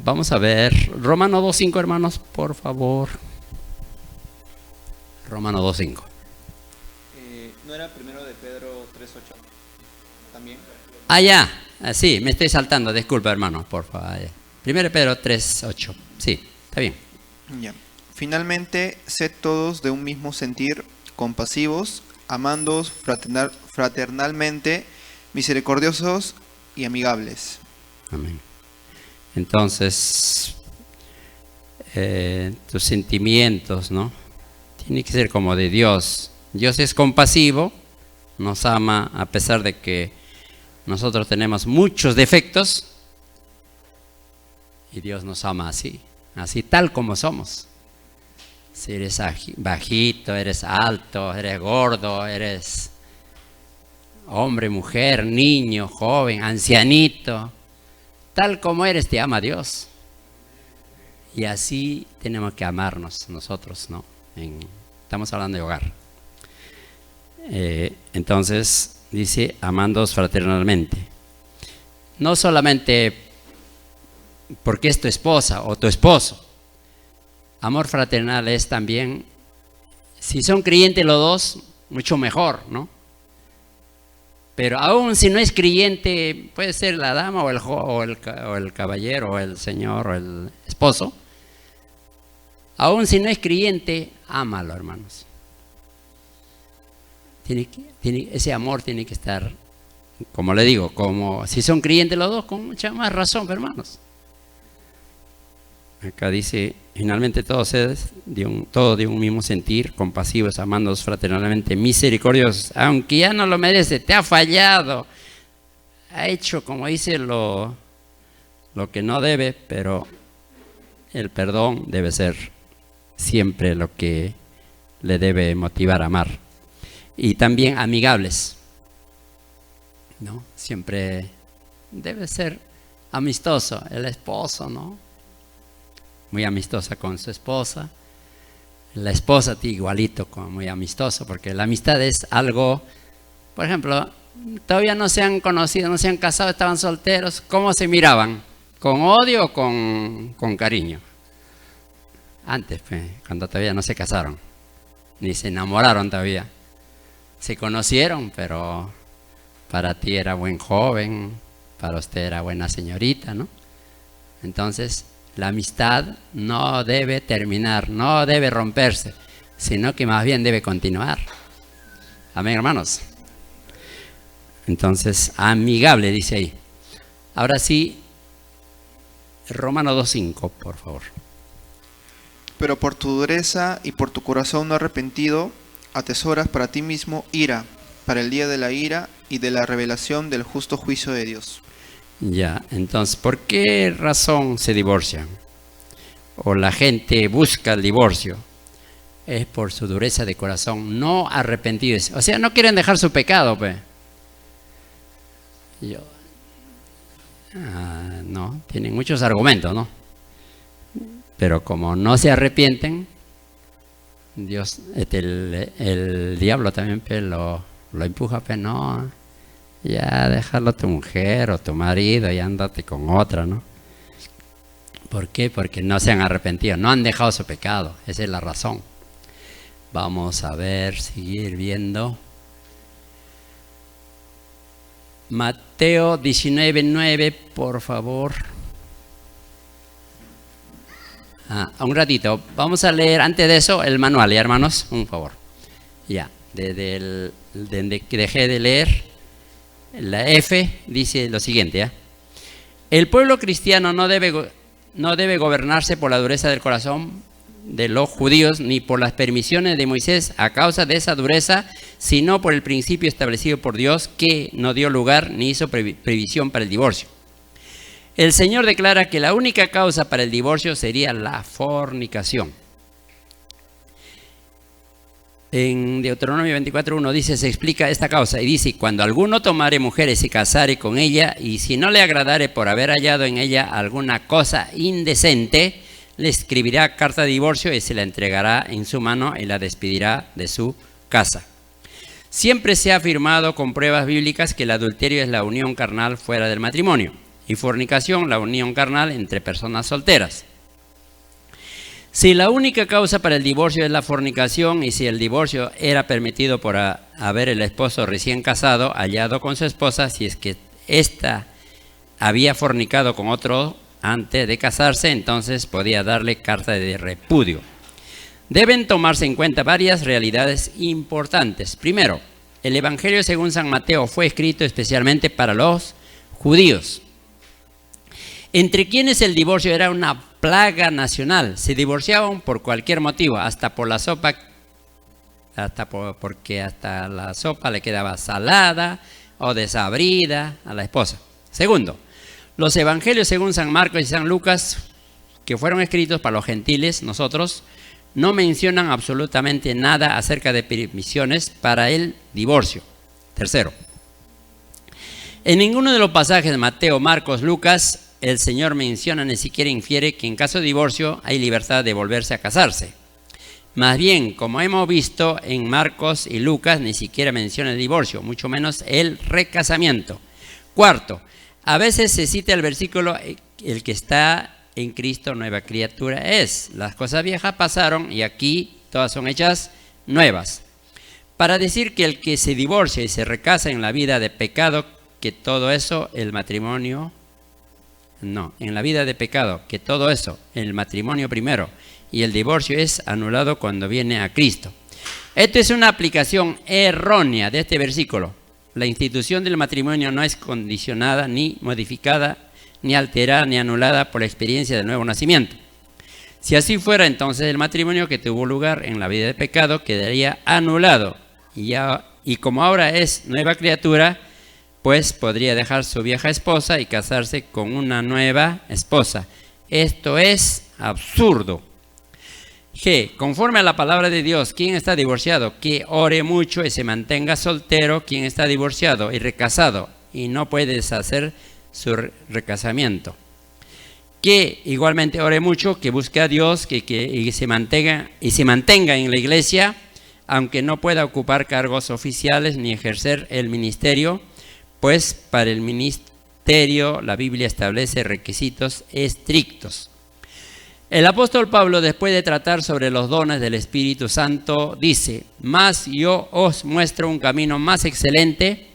Vamos a ver Romanos 2.5, hermanos, por favor. Romanos 2.5. ¿No era primero de Pedro 3.8 también? Ya, sí, me estoy saltando, disculpa, hermano, por favor. Primero Pedro 3.8, sí, está bien. Ya. Finalmente, sed todos de un mismo sentir, compasivos, amándoos fraternalmente, misericordiosos y amigables. Amén. Entonces, tus sentimientos, ¿no? Tiene que ser como de Dios. Dios es compasivo, nos ama a pesar de que nosotros tenemos muchos defectos, y Dios nos ama así tal como somos. Si eres bajito, eres alto, eres gordo, eres hombre, mujer, niño, joven, ancianito, tal como eres, te ama Dios. Y así tenemos que amarnos nosotros, ¿no? Estamos hablando de hogar. Entonces, dice, amándoos fraternalmente. No solamente porque es tu esposa o tu esposo. Amor fraternal es también, si son creyentes los dos, mucho mejor, ¿no? Pero aún si no es creyente, puede ser la dama o el caballero o el señor o el esposo. Aún si no es creyente, ámalo, hermanos. Ese amor tiene que estar, como le digo, como si son creyentes los dos, con mucha más razón, hermanos. Acá dice, finalmente todos de un mismo sentir, compasivos, amándoos fraternalmente, misericordiosos, aunque ya no lo merece, te ha fallado, ha hecho, como dice, lo que no debe, pero el perdón debe ser siempre lo que le debe motivar a amar. Y también amigables, ¿no? Siempre debe ser amistoso el esposo, ¿no? Muy amistosa con su esposa, la esposa igualito, como muy amistoso, porque la amistad es algo, por ejemplo, todavía no se han conocido, no se han casado, estaban solteros, ¿cómo se miraban? ¿Con odio o con cariño? Antes, pues, cuando todavía no se casaron, ni se enamoraron todavía, se conocieron, pero para ti era buen joven, para usted era buena señorita, ¿no? Entonces, la amistad no debe terminar, no debe romperse, sino que más bien debe continuar. Amén, hermanos. Entonces, amigable, dice ahí. Ahora sí, Romanos 2.5, por favor. Pero por tu dureza y por tu corazón no arrepentido, atesoras para ti mismo ira, para el día de la ira y de la revelación del justo juicio de Dios. Ya, entonces, ¿por qué razón se divorcian? O la gente busca el divorcio. es por su dureza de corazón, no arrepentidos. O sea, no quieren dejar su pecado, pues. No, tienen muchos argumentos, ¿no? Pero como no se arrepienten, Dios, el diablo también pues, lo empuja, pues no, ya déjalo a tu mujer o tu marido y ándate con otra, ¿no? ¿Por qué? Porque no se han arrepentido, no han dejado su pecado, esa es la razón. Vamos a ver, seguir viendo. Mateo 19:9, por favor. Un ratito, vamos a leer antes de eso el manual, ¿ya, hermanos? Un favor. Ya, desde que dejé de leer, la F dice lo siguiente, ¿ya? El pueblo cristiano no debe gobernarse por la dureza del corazón de los judíos ni por las permisiones de Moisés a causa de esa dureza, sino por el principio establecido por Dios que no dio lugar ni hizo previsión para el divorcio. El Señor declara que la única causa para el divorcio sería la fornicación. En Deuteronomio 24:1 dice, se explica esta causa y dice, cuando alguno tomare mujer y se casare con ella, y si no le agradare por haber hallado en ella alguna cosa indecente, le escribirá carta de divorcio y se la entregará en su mano y la despedirá de su casa. Siempre se ha afirmado con pruebas bíblicas que el adulterio es la unión carnal fuera del matrimonio y fornicación la unión carnal entre personas solteras. Si la única causa para el divorcio es la fornicación y si el divorcio era permitido por haber el esposo recién casado hallado con su esposa, si es que ésta había fornicado con otro antes de casarse, entonces podía darle carta de repudio. Deben tomarse en cuenta varias realidades importantes. Primero, el Evangelio según San Mateo fue escrito especialmente para los judíos, entre quienes el divorcio era una plaga nacional. Se divorciaban por cualquier motivo, hasta por la sopa, porque hasta la sopa le quedaba salada o desabrida a la esposa. Segundo, los evangelios según San Marcos y San Lucas, que fueron escritos para los gentiles, nosotros, no mencionan absolutamente nada acerca de permisiones para el divorcio. Tercero, en ninguno de los pasajes de Mateo, Marcos, Lucas, el Señor menciona ni siquiera infiere que en caso de divorcio hay libertad de volverse a casarse. Más bien, como hemos visto en Marcos y Lucas, ni siquiera menciona el divorcio, mucho menos el recasamiento. Cuarto, a veces se cita el versículo, el que está en Cristo nueva criatura es. Las cosas viejas pasaron y aquí todas son hechas nuevas. Para decir que el que se divorcia y se recasa en la vida de pecado, que todo eso, el matrimonio, no, en la vida de pecado, que todo eso, el matrimonio primero y el divorcio es anulado cuando viene a Cristo. Esto es una aplicación errónea de este versículo. La institución del matrimonio no es condicionada, ni modificada, ni alterada, ni anulada por la experiencia del nuevo nacimiento. Si así fuera, entonces el matrimonio que tuvo lugar en la vida de pecado quedaría anulado. Y como ahora es nueva criatura, pues podría dejar su vieja esposa y casarse con una nueva esposa. Esto es absurdo. G. Conforme a la palabra de Dios, ¿quién está divorciado? Que ore mucho y se mantenga soltero. ¿Quién está divorciado y recasado y no puede deshacer su recasamiento? Que igualmente ore mucho, que busque a Dios, que se mantenga en la iglesia, aunque no pueda ocupar cargos oficiales ni ejercer el ministerio, pues para el ministerio la Biblia establece requisitos estrictos. El apóstol Pablo, después de tratar sobre los dones del Espíritu Santo, dice, mas yo os muestro un camino más excelente.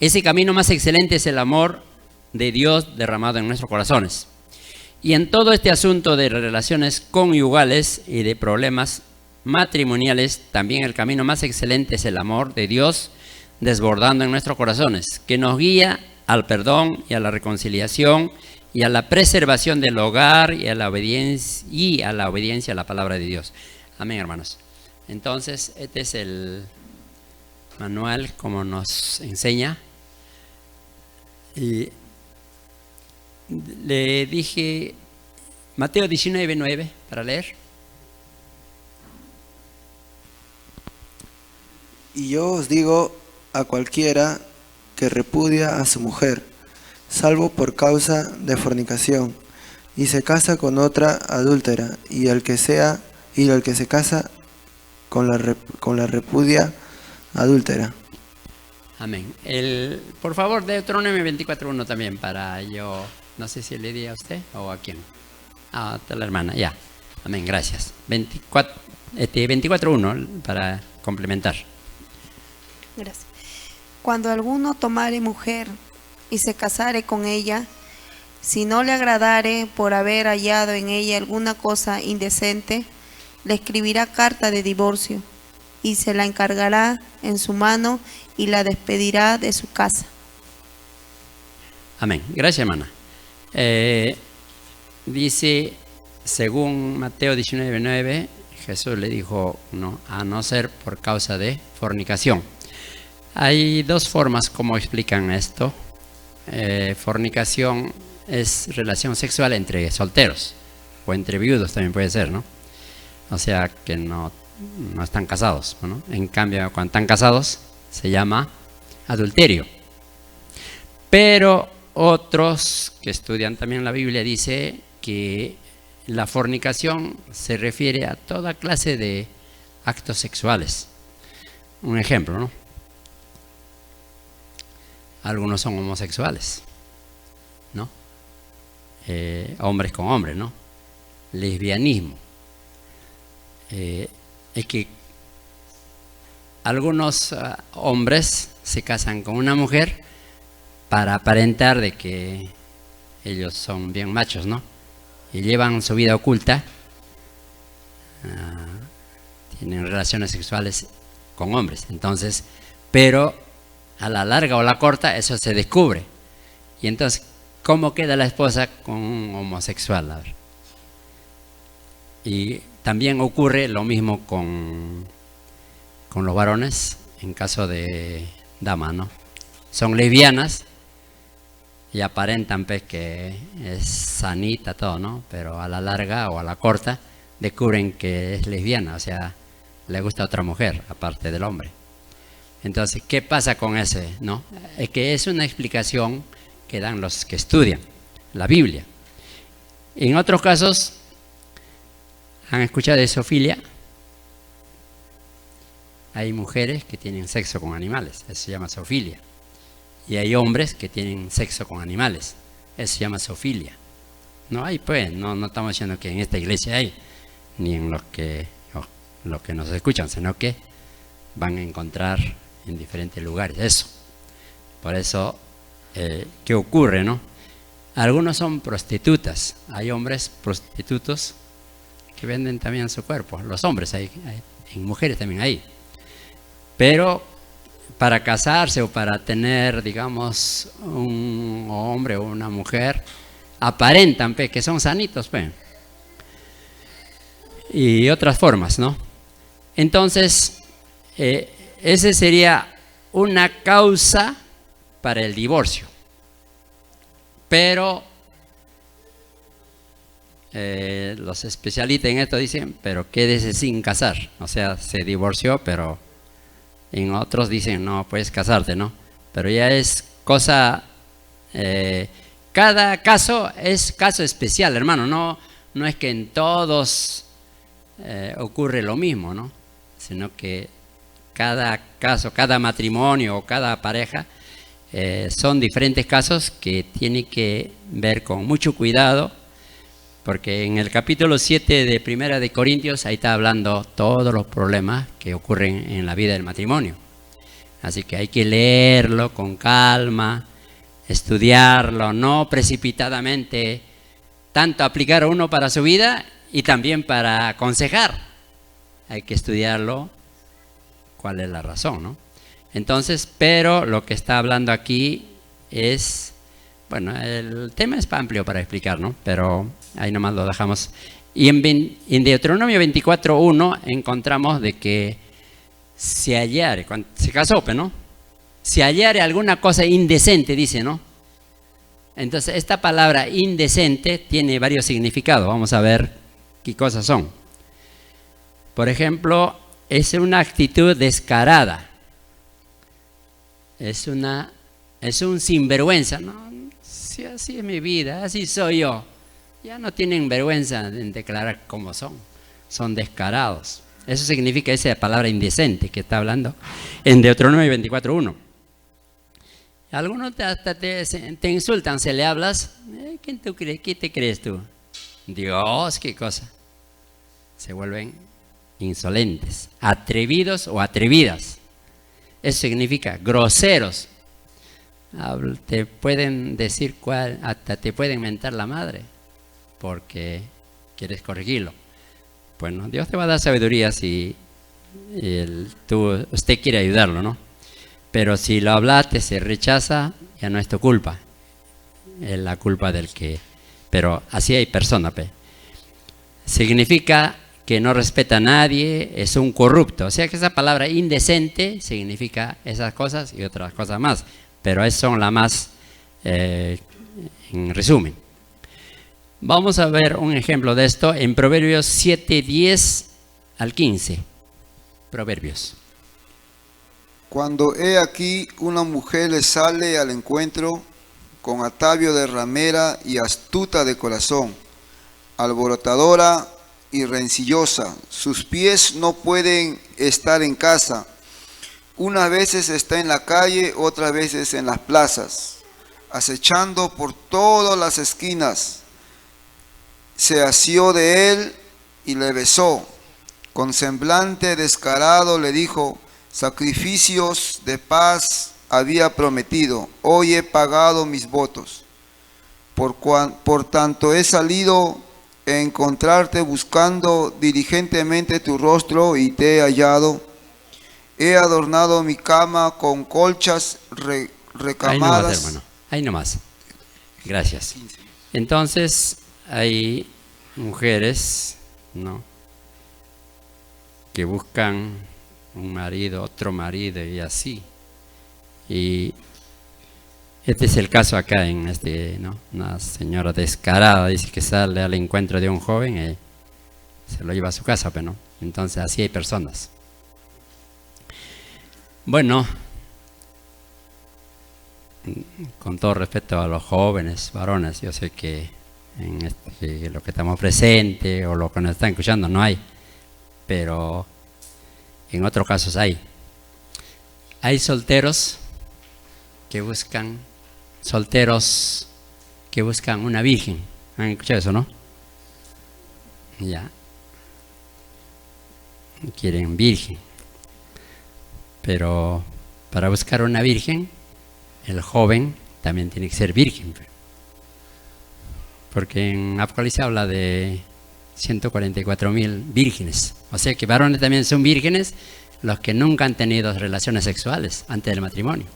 Ese camino más excelente es el amor de Dios derramado en nuestros corazones. Y en todo este asunto de relaciones conyugales y de problemas matrimoniales, también el camino más excelente es el amor de Dios desbordando en nuestros corazones, que nos guía al perdón y a la reconciliación y a la preservación del hogar y a la obediencia a la palabra de Dios. Amén, hermanos. Entonces, este es el manual como nos enseña. Y le dije Mateo 19:9 para leer. Y yo os digo a cualquiera que repudia a su mujer, salvo por causa de fornicación, y se casa con otra adúltera, y el que se casa con la repudia adúltera. Amén. Por favor, Deuteronomio 24:1 también para yo, no sé si le di a usted o a quién. A la hermana, ya. Amén, gracias. 24:1 para complementar. Gracias. Cuando alguno tomare mujer y se casare con ella, si no le agradare por haber hallado en ella alguna cosa indecente, le escribirá carta de divorcio y se la encargará en su mano y la despedirá de su casa. Amén. Gracias, hermana. Dice, según Mateo 19:9, Jesús le dijo, no, a no ser por causa de fornicación. Hay dos formas como explican esto. Fornicación es relación sexual entre solteros o entre viudos también puede ser, ¿no? O sea que no están casados, ¿no? En cambio, cuando están casados se llama adulterio. Pero otros que estudian también la Biblia dice que la fornicación se refiere a toda clase de actos sexuales. Un ejemplo, ¿no? Algunos son homosexuales, ¿no? Hombres con hombres, ¿no? Lesbianismo. Es que algunos hombres se casan con una mujer para aparentar de que ellos son bien machos, ¿no? Y llevan su vida oculta, tienen relaciones sexuales con hombres. Entonces, pero a la larga o la corta eso se descubre. Y entonces, ¿cómo queda la esposa con un homosexual? A ver. Y también ocurre lo mismo con los varones en caso de damas, ¿no? Son lesbianas y aparentan pues que es sanita todo, ¿no? Pero a la larga o a la corta descubren que es lesbiana, o sea, le gusta a otra mujer aparte del hombre. Entonces, ¿qué pasa con ese? ¿No? Es que es una explicación que dan los que estudian la Biblia. En otros casos, ¿han escuchado de zoofilia? Hay mujeres que tienen sexo con animales, eso se llama zoofilia. Y hay hombres que tienen sexo con animales, eso se llama zoofilia. No hay, pues, no estamos diciendo que en esta iglesia hay, ni en los que nos escuchan, sino que van a encontrar en diferentes lugares eso. Por eso, ¿qué ocurre, no? Algunos son prostitutas, hay hombres prostitutos que venden también su cuerpo, los hombres hay mujeres también hay. Pero para casarse o para tener, digamos, un hombre o una mujer, aparentan pues, que son sanitos, pues. Y otras formas, ¿no? Entonces, ese sería una causa para el divorcio. Pero los especialistas en esto dicen, pero quédese sin casar. O sea, se divorció, pero en otros dicen, no, puedes casarte, ¿no? Pero ya es cosa, cada caso es caso especial, hermano. No es que en todos ocurre lo mismo, ¿no? Sino que cada caso, cada matrimonio o cada pareja son diferentes casos que tiene que ver con mucho cuidado, porque en el capítulo 7 de Primera de Corintios ahí está hablando todos los problemas que ocurren en la vida del matrimonio. Así que hay que leerlo con calma, estudiarlo, no precipitadamente, tanto aplicar uno para su vida y también para aconsejar. Hay que estudiarlo, cuál es la razón, ¿no? Entonces, pero lo que está hablando aquí es, bueno, el tema es amplio para explicar, ¿no? Pero ahí nomás lo dejamos. Y en Deuteronomio 24:1 encontramos de que si hallare, cuando se casó, ¿no? Si hallare alguna cosa indecente, dice, ¿no? Entonces, esta palabra indecente tiene varios significados. Vamos a ver qué cosas son. Por ejemplo, es una actitud descarada, es un sinvergüenza. No, si así es mi vida, así soy yo. Ya no tienen vergüenza en declarar cómo son. Son descarados. Eso significa esa palabra indecente que está hablando en Deuteronomio 24:1. Algunos hasta te insultan, se le hablas. ¿Quién te crees tú? Dios, qué cosa. Se vuelven insolentes, atrevidos o atrevidas. Eso significa groseros. Te pueden decir hasta te pueden mentar la madre porque quieres corregirlo. Bueno, Dios te va a dar sabiduría si usted quiere ayudarlo, ¿no? Pero si lo hablaste, se rechaza, ya no es tu culpa. Es la culpa del que... Pero así hay personas, ¿ve? Significa que no respeta a nadie, es un corrupto. O sea que esa palabra indecente significa esas cosas y otras cosas más. Pero esas son las más, en resumen. Vamos a ver un ejemplo de esto en Proverbios 7:10 al 15. Proverbios. Cuando he aquí una mujer le sale al encuentro con atavio de ramera y astuta de corazón, alborotadora y rencillosa, sus pies no pueden estar en casa, unas veces está en la calle, otras veces en las plazas, acechando por todas las esquinas, se asió de él y le besó, con semblante descarado le dijo, sacrificios de paz había prometido, hoy he pagado mis votos. Por tanto he salido a encontrarte buscando diligentemente tu rostro y te he hallado. He adornado mi cama con colchas recamadas. Ahí nomás, hermano. Ahí nomás. Gracias. Entonces hay mujeres, ¿no?, que buscan un marido, otro marido y así. Y este es el caso acá en ¿no? Una señora descarada dice que sale al encuentro de un joven y se lo lleva a su casa, pero no. Entonces así hay personas. Bueno, con todo respeto a los jóvenes, varones, yo sé que en lo que estamos presentes o lo que nos están escuchando no hay, pero en otros casos hay. Hay solteros que buscan una virgen. ¿Han escuchado eso, no? Ya. Quieren virgen. Pero para buscar una virgen, el joven también tiene que ser virgen. Porque en Apocalipsis habla de 144,000 vírgenes. O sea que varones también son vírgenes los que nunca han tenido relaciones sexuales antes del matrimonio.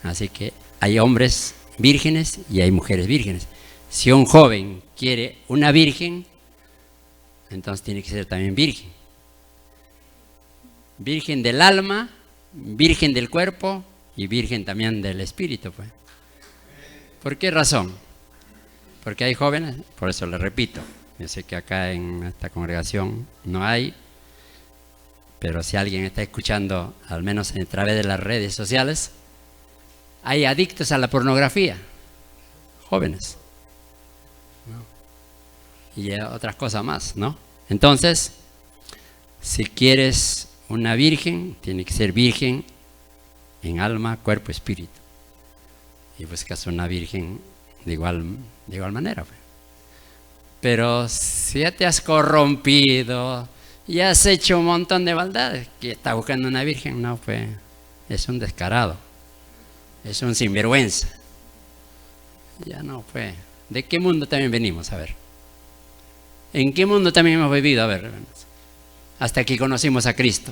Así que hay hombres vírgenes y hay mujeres vírgenes. Si un joven quiere una virgen, entonces tiene que ser también virgen. Virgen del alma, virgen del cuerpo y virgen también del espíritu, pues. ¿Por qué razón? Porque hay jóvenes, por eso le repito, yo sé que acá en esta congregación no hay, pero si alguien está escuchando, al menos a través de las redes sociales, hay adictos a la pornografía, jóvenes, ¿no? Y otras cosas más, ¿no? Entonces, si quieres una virgen, tiene que ser virgen en alma, cuerpo, espíritu. Y buscas una virgen de igual manera. Pero si ya te has corrompido y has hecho un montón de maldades, que estás buscando una virgen, no, pues es un descarado, es un sinvergüenza. Ya no, pues, ¿de qué mundo también venimos? A ver, ¿en qué mundo también hemos vivido? A ver, hasta que conocimos a Cristo.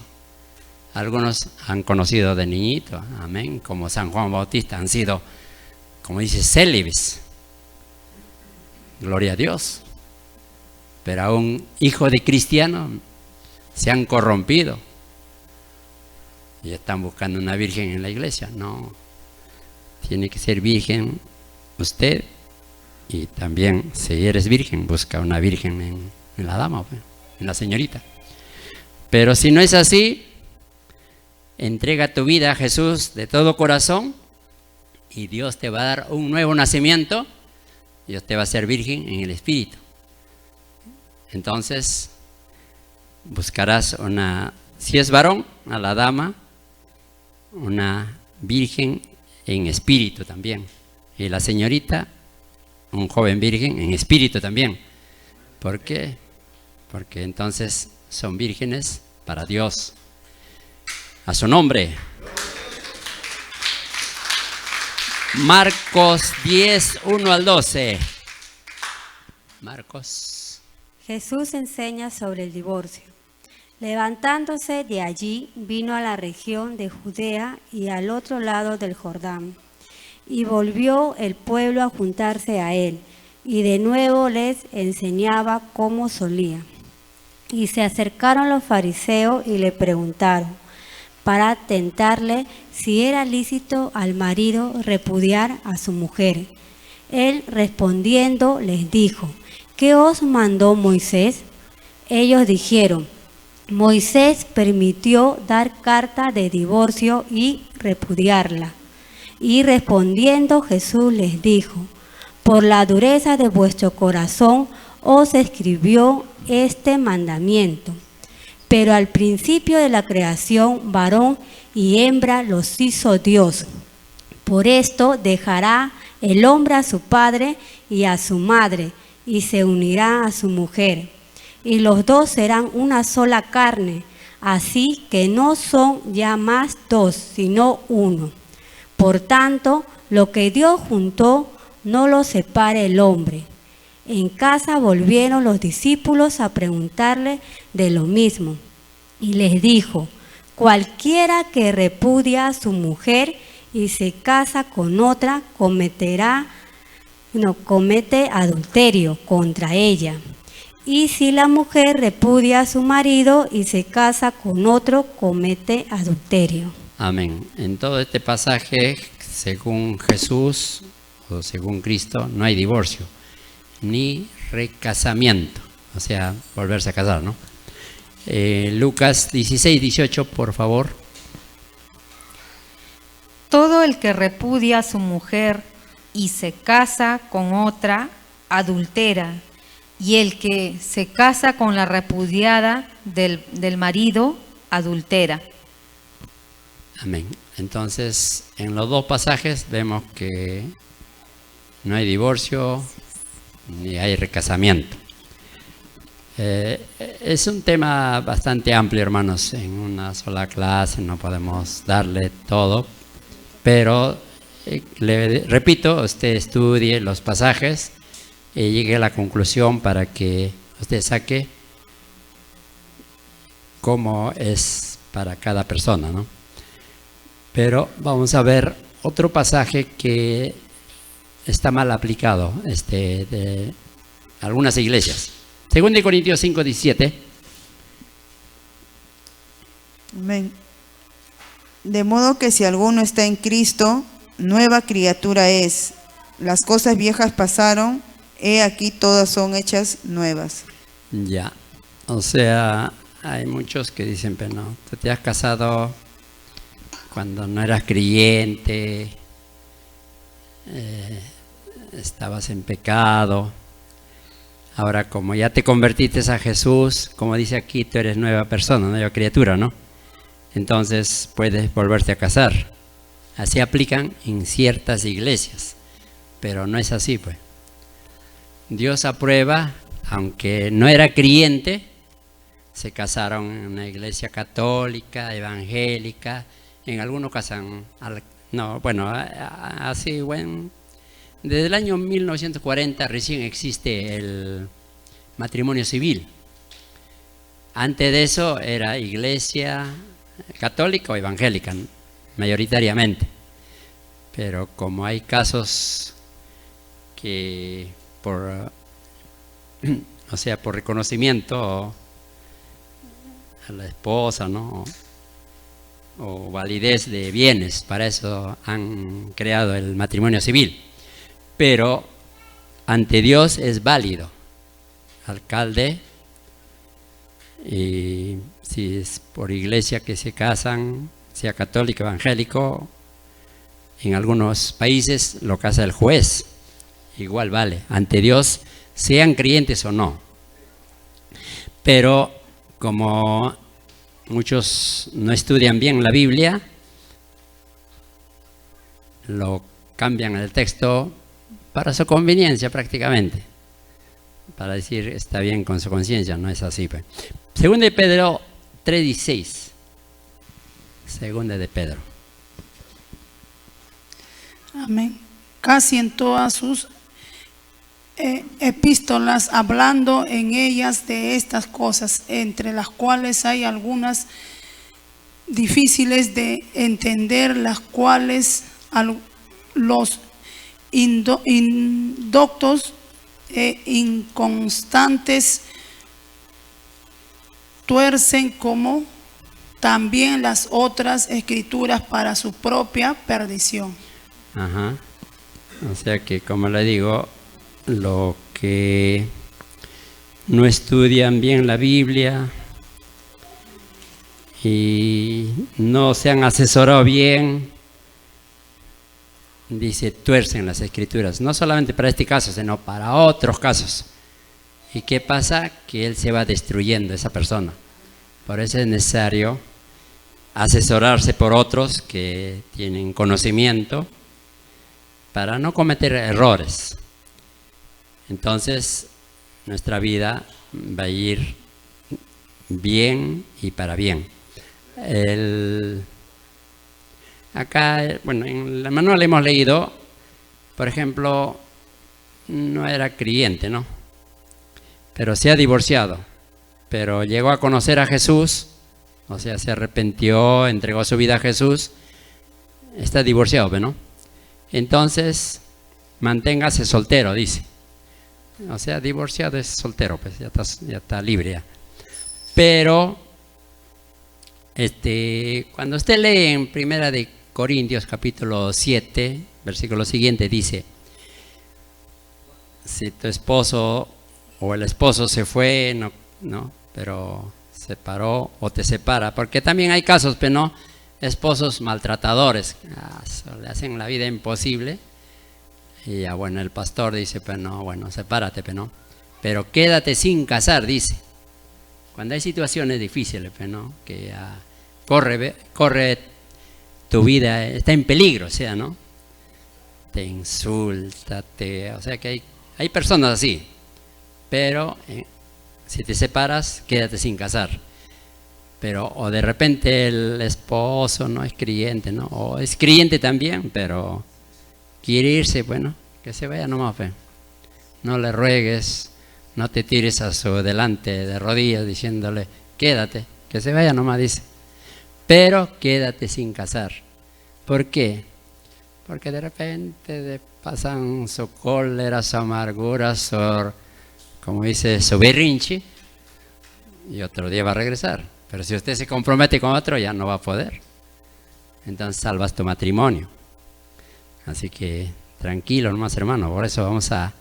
Algunos han conocido de niñito, amén, como San Juan Bautista, han sido, como dice, célibes. Gloria a Dios. Pero aún hijos de cristianos se han corrompido y están buscando una virgen en la iglesia. No, tiene que ser virgen usted, y también si eres virgen, busca una virgen en la dama, en la señorita. Pero si no es así, entrega tu vida a Jesús de todo corazón y Dios te va a dar un nuevo nacimiento. Dios te va a hacer virgen en el espíritu. Entonces buscarás si es varón, a la dama, una virgen en espíritu también. Y la señorita, un joven virgen en espíritu también. ¿Por qué? Porque entonces son vírgenes para Dios. A su nombre. Marcos 10, 1 al 12. Marcos. Jesús enseña sobre el divorcio. Levantándose de allí, vino a la región de Judea y al otro lado del Jordán. Y volvió el pueblo a juntarse a él, y de nuevo les enseñaba como solía. Y se acercaron los fariseos y le preguntaron, para tentarle, si era lícito al marido repudiar a su mujer. Él respondiendo les dijo, ¿qué os mandó Moisés? Ellos dijeron, Moisés permitió dar carta de divorcio y repudiarla. Y respondiendo Jesús les dijo, por la dureza de vuestro corazón os escribió este mandamiento. Pero al principio de la creación, varón y hembra los hizo Dios. Por esto dejará el hombre a su padre y a su madre, y se unirá a su mujer. Y los dos serán una sola carne, así que no son ya más dos, sino uno. Por tanto, lo que Dios juntó, no lo separe el hombre. En casa volvieron los discípulos a preguntarle de lo mismo. Y les dijo, cualquiera que repudia a su mujer y se casa con otra, comete adulterio contra ella. Y si la mujer repudia a su marido y se casa con otro, comete adulterio. Amén. En todo este pasaje, según Jesús o según Cristo, no hay divorcio, ni recasamiento, o sea, volverse a casar, ¿no? Lucas 16, 18, por favor. Todo el que repudia a su mujer y se casa con otra, adultera, y el que se casa con la repudiada del marido, adultera. Amén. Entonces, en los dos pasajes vemos que no hay divorcio ni hay recasamiento. Es un tema bastante amplio, hermanos. En una sola clase no podemos darle todo, pero le repito, usted estudie los pasajes y llegue a la conclusión para que usted saque cómo es para cada persona, ¿no? Pero vamos a ver otro pasaje que está mal aplicado de algunas iglesias. 2 Corintios 5, 17. Amén. De modo que si alguno está en Cristo, nueva criatura es. Las cosas viejas pasaron, he aquí todas son hechas nuevas. Ya, o sea, hay muchos que dicen, pero no, tú te has casado cuando no eras creyente, estabas en pecado. Ahora, como ya te convertiste a Jesús, como dice aquí, tú eres nueva persona, nueva criatura, ¿no? Entonces puedes volverte a casar. Así aplican en ciertas iglesias, pero no es así, pues. Dios aprueba, aunque no era creyente, se casaron en una iglesia católica, evangélica, en algunos casan, así, bueno. Desde el año 1940 recién existe el matrimonio civil. Antes de eso era iglesia católica o evangélica, mayoritariamente. Pero como hay casos que por reconocimiento a la esposa, ¿no? O validez de bienes, para eso han creado el matrimonio civil. Pero ante Dios es válido. Alcalde, y si es por iglesia que se casan, sea católico, evangélico, en algunos países lo que hace el juez, igual vale, ante Dios, sean creyentes o no. Pero como muchos no estudian bien la Biblia, lo cambian el texto para su conveniencia prácticamente, para decir está bien con su conciencia. No es así. Segunda de Pedro 3:16. Segunda de Pedro. Amén. Casi en todas sus epístolas, hablando en ellas de estas cosas, entre las cuales hay algunas difíciles de entender, las cuales los indoctos e inconstantes tuercen, como también las otras escrituras, para su propia perdición. Ajá. O sea que, como le digo, lo que no estudian bien la Biblia y no se han asesorado bien, dice, tuercen las escrituras, no solamente para este caso, sino para otros casos. ¿Y qué pasa? Que él se va destruyendo, esa persona. Por eso es necesario asesorarse por otros que tienen conocimiento para no cometer errores. Entonces, nuestra vida va a ir bien y para bien. Acá, bueno, en el manual hemos leído, por ejemplo, no era creyente, ¿no? Pero se ha divorciado, pero llegó a conocer a Jesús, o sea, se arrepintió, entregó su vida a Jesús, está divorciado, ¿no? Entonces, manténgase soltero, dice. O sea, divorciado es soltero, pues ya está libre ya. Pero, cuando usted lee en 1 de Corintios capítulo 7, versículo siguiente, dice, si tu esposo o el esposo se fue, no, pero separó o te separa, porque también hay casos, pero no, esposos maltratadores, le hacen la vida imposible. Y ya, bueno, el pastor dice, pues no, bueno, sepárate, pues no. Pero quédate sin casar, dice. Cuando hay situaciones difíciles, pues no, que ya corre tu vida, está en peligro, o sea, ¿no? Te insulta, o sea que hay personas así. Pero si te separas, quédate sin casar. Pero, o de repente el esposo no es creyente, ¿no? O es creyente también, pero quiere irse, bueno, que se vaya nomás, fe. No le ruegues, no te tires a su delante de rodillas diciéndole, quédate, que se vaya nomás, dice. Pero quédate sin casar. ¿Por qué? Porque de repente pasan su cólera, su amargura, como dice, su berrinche, y otro día va a regresar. Pero si usted se compromete con otro, ya no va a poder. Entonces salvas tu matrimonio. Así que tranquilo nomás, hermano. Por eso vamos a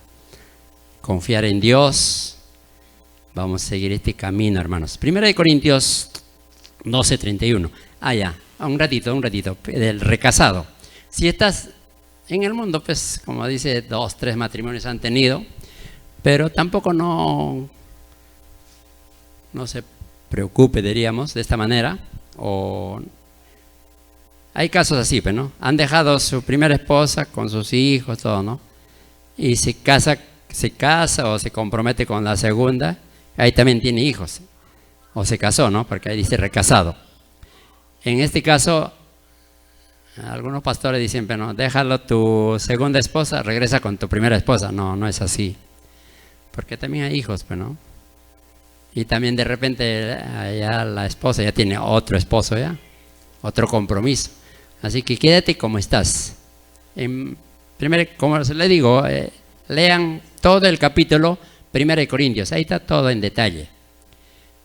confiar en Dios. Vamos a seguir este camino, hermanos. 1 Corintios 12:31. Ya, un ratito, del recasado. Si estás en el mundo, pues, como dice, 2, 3 matrimonios han tenido, pero tampoco no se preocupe, diríamos, de esta manera. O hay casos así, pues, ¿no? Han dejado a su primera esposa con sus hijos, todo, ¿no? Y se casa o se compromete con la segunda, ahí también tiene hijos. O se casó, ¿no? Porque ahí dice recasado. En este caso, algunos pastores dicen, pero no, déjalo tu segunda esposa, regresa con tu primera esposa. No es así. Porque también hay hijos, pues, ¿no? Y también de repente ya la esposa ya tiene otro esposo ya, otro compromiso. Así que quédate como estás. Primero, como le digo, lean todo el capítulo 1 de Corintios, ahí está todo en detalle.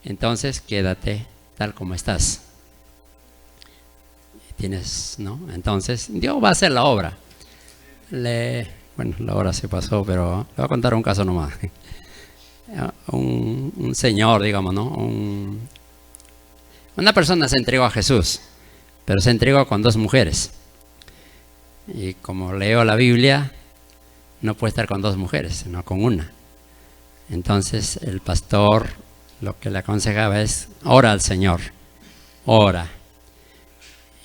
Entonces quédate tal como estás. Tienes, ¿no? Entonces Dios va a hacer la obra. Bueno, la hora se pasó, pero le voy a contar un caso nomás. Un señor, digamos, ¿no? Una persona se entregó a Jesús, pero se entregó con 2 mujeres. Y como leo la Biblia, no puede estar con 2 mujeres, sino con una. Entonces el pastor lo que le aconsejaba es: ora al Señor, ora.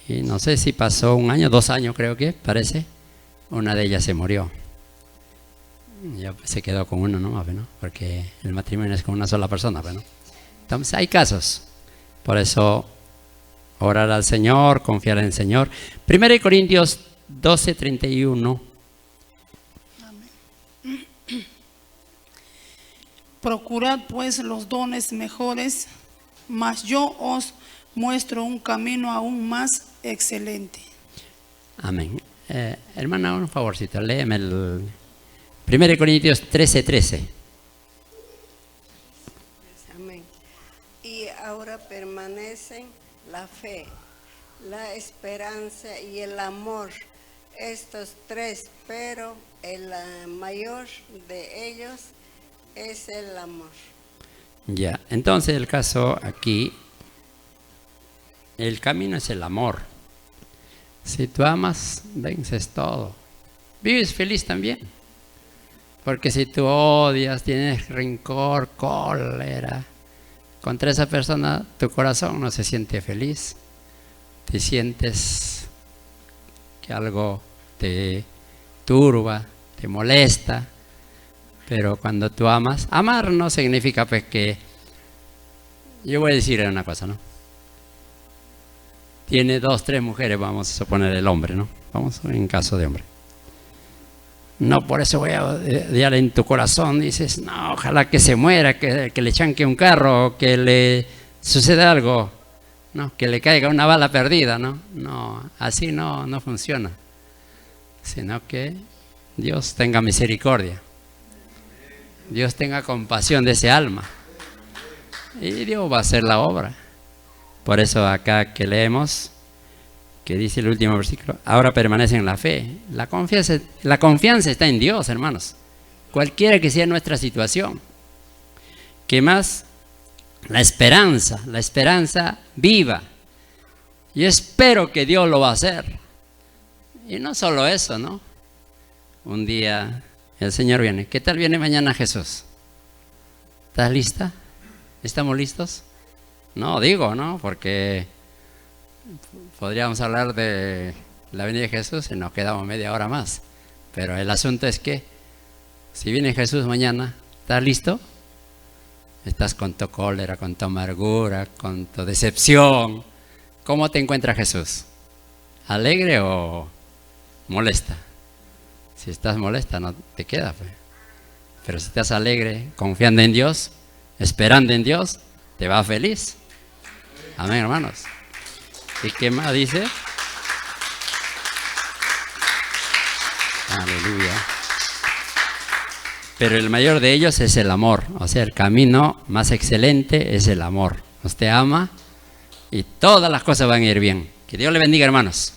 Y no sé si pasó 1 año, 2 años creo que, parece, una de ellas se murió. Ya se quedó con uno nomás, ¿no? Porque el matrimonio es con una sola persona, ¿no? Entonces hay casos. Por eso, orar al Señor, confiar en el Señor. 1 Corintios 12:31. Procurad pues los dones mejores, mas yo os muestro un camino aún más excelente. Amén. Hermana, un favorcito, léeme el 1 Corintios 13:13. Amén. Y ahora permanecen la fe, la esperanza y el amor, estos 3, pero el mayor de ellos es el amor. Ya, entonces el caso aquí, el camino es el amor. Si tú amas, vences todo. Vives feliz también. Porque si tú odias, tienes rencor, cólera contra esa persona, tu corazón no se siente feliz. Te sientes que algo te turba, te molesta. Pero cuando tú amas, amar no significa pues que, yo voy a decir una cosa, ¿no? Tiene 2, 3 mujeres, vamos a suponer el hombre, ¿no? Vamos en caso de hombre. No por eso voy a odiar en tu corazón, dices, no, ojalá que se muera, que le chanque un carro, que le suceda algo, ¿no? Que le caiga una bala perdida, ¿no? No, así no funciona. Sino que Dios tenga misericordia. Dios tenga compasión de ese alma. Y Dios va a hacer la obra. Por eso acá que leemos, que dice el último versículo, ahora permanecen en la fe. La confianza está en Dios, hermanos. Cualquiera que sea nuestra situación. ¿Qué más? La esperanza viva. Yo espero que Dios lo va a hacer. Y no solo eso, ¿no? Un día el Señor viene. ¿Qué tal viene mañana Jesús? ¿Estás lista? ¿Estamos listos? No, digo, ¿no? Porque podríamos hablar de la venida de Jesús y nos quedamos media hora más. Pero el asunto es que si viene Jesús mañana, ¿estás listo? Estás con tu cólera, con tu amargura, con tu decepción. ¿Cómo te encuentra Jesús? ¿Alegre o molesta? Si estás molesta, no te queda, pues. Pero si estás alegre, confiando en Dios, esperando en Dios, te va feliz. Amén, hermanos. ¿Y qué más dice? Aleluya. Pero el mayor de ellos es el amor. O sea, el camino más excelente es el amor. Usted ama y todas las cosas van a ir bien. Que Dios le bendiga, hermanos.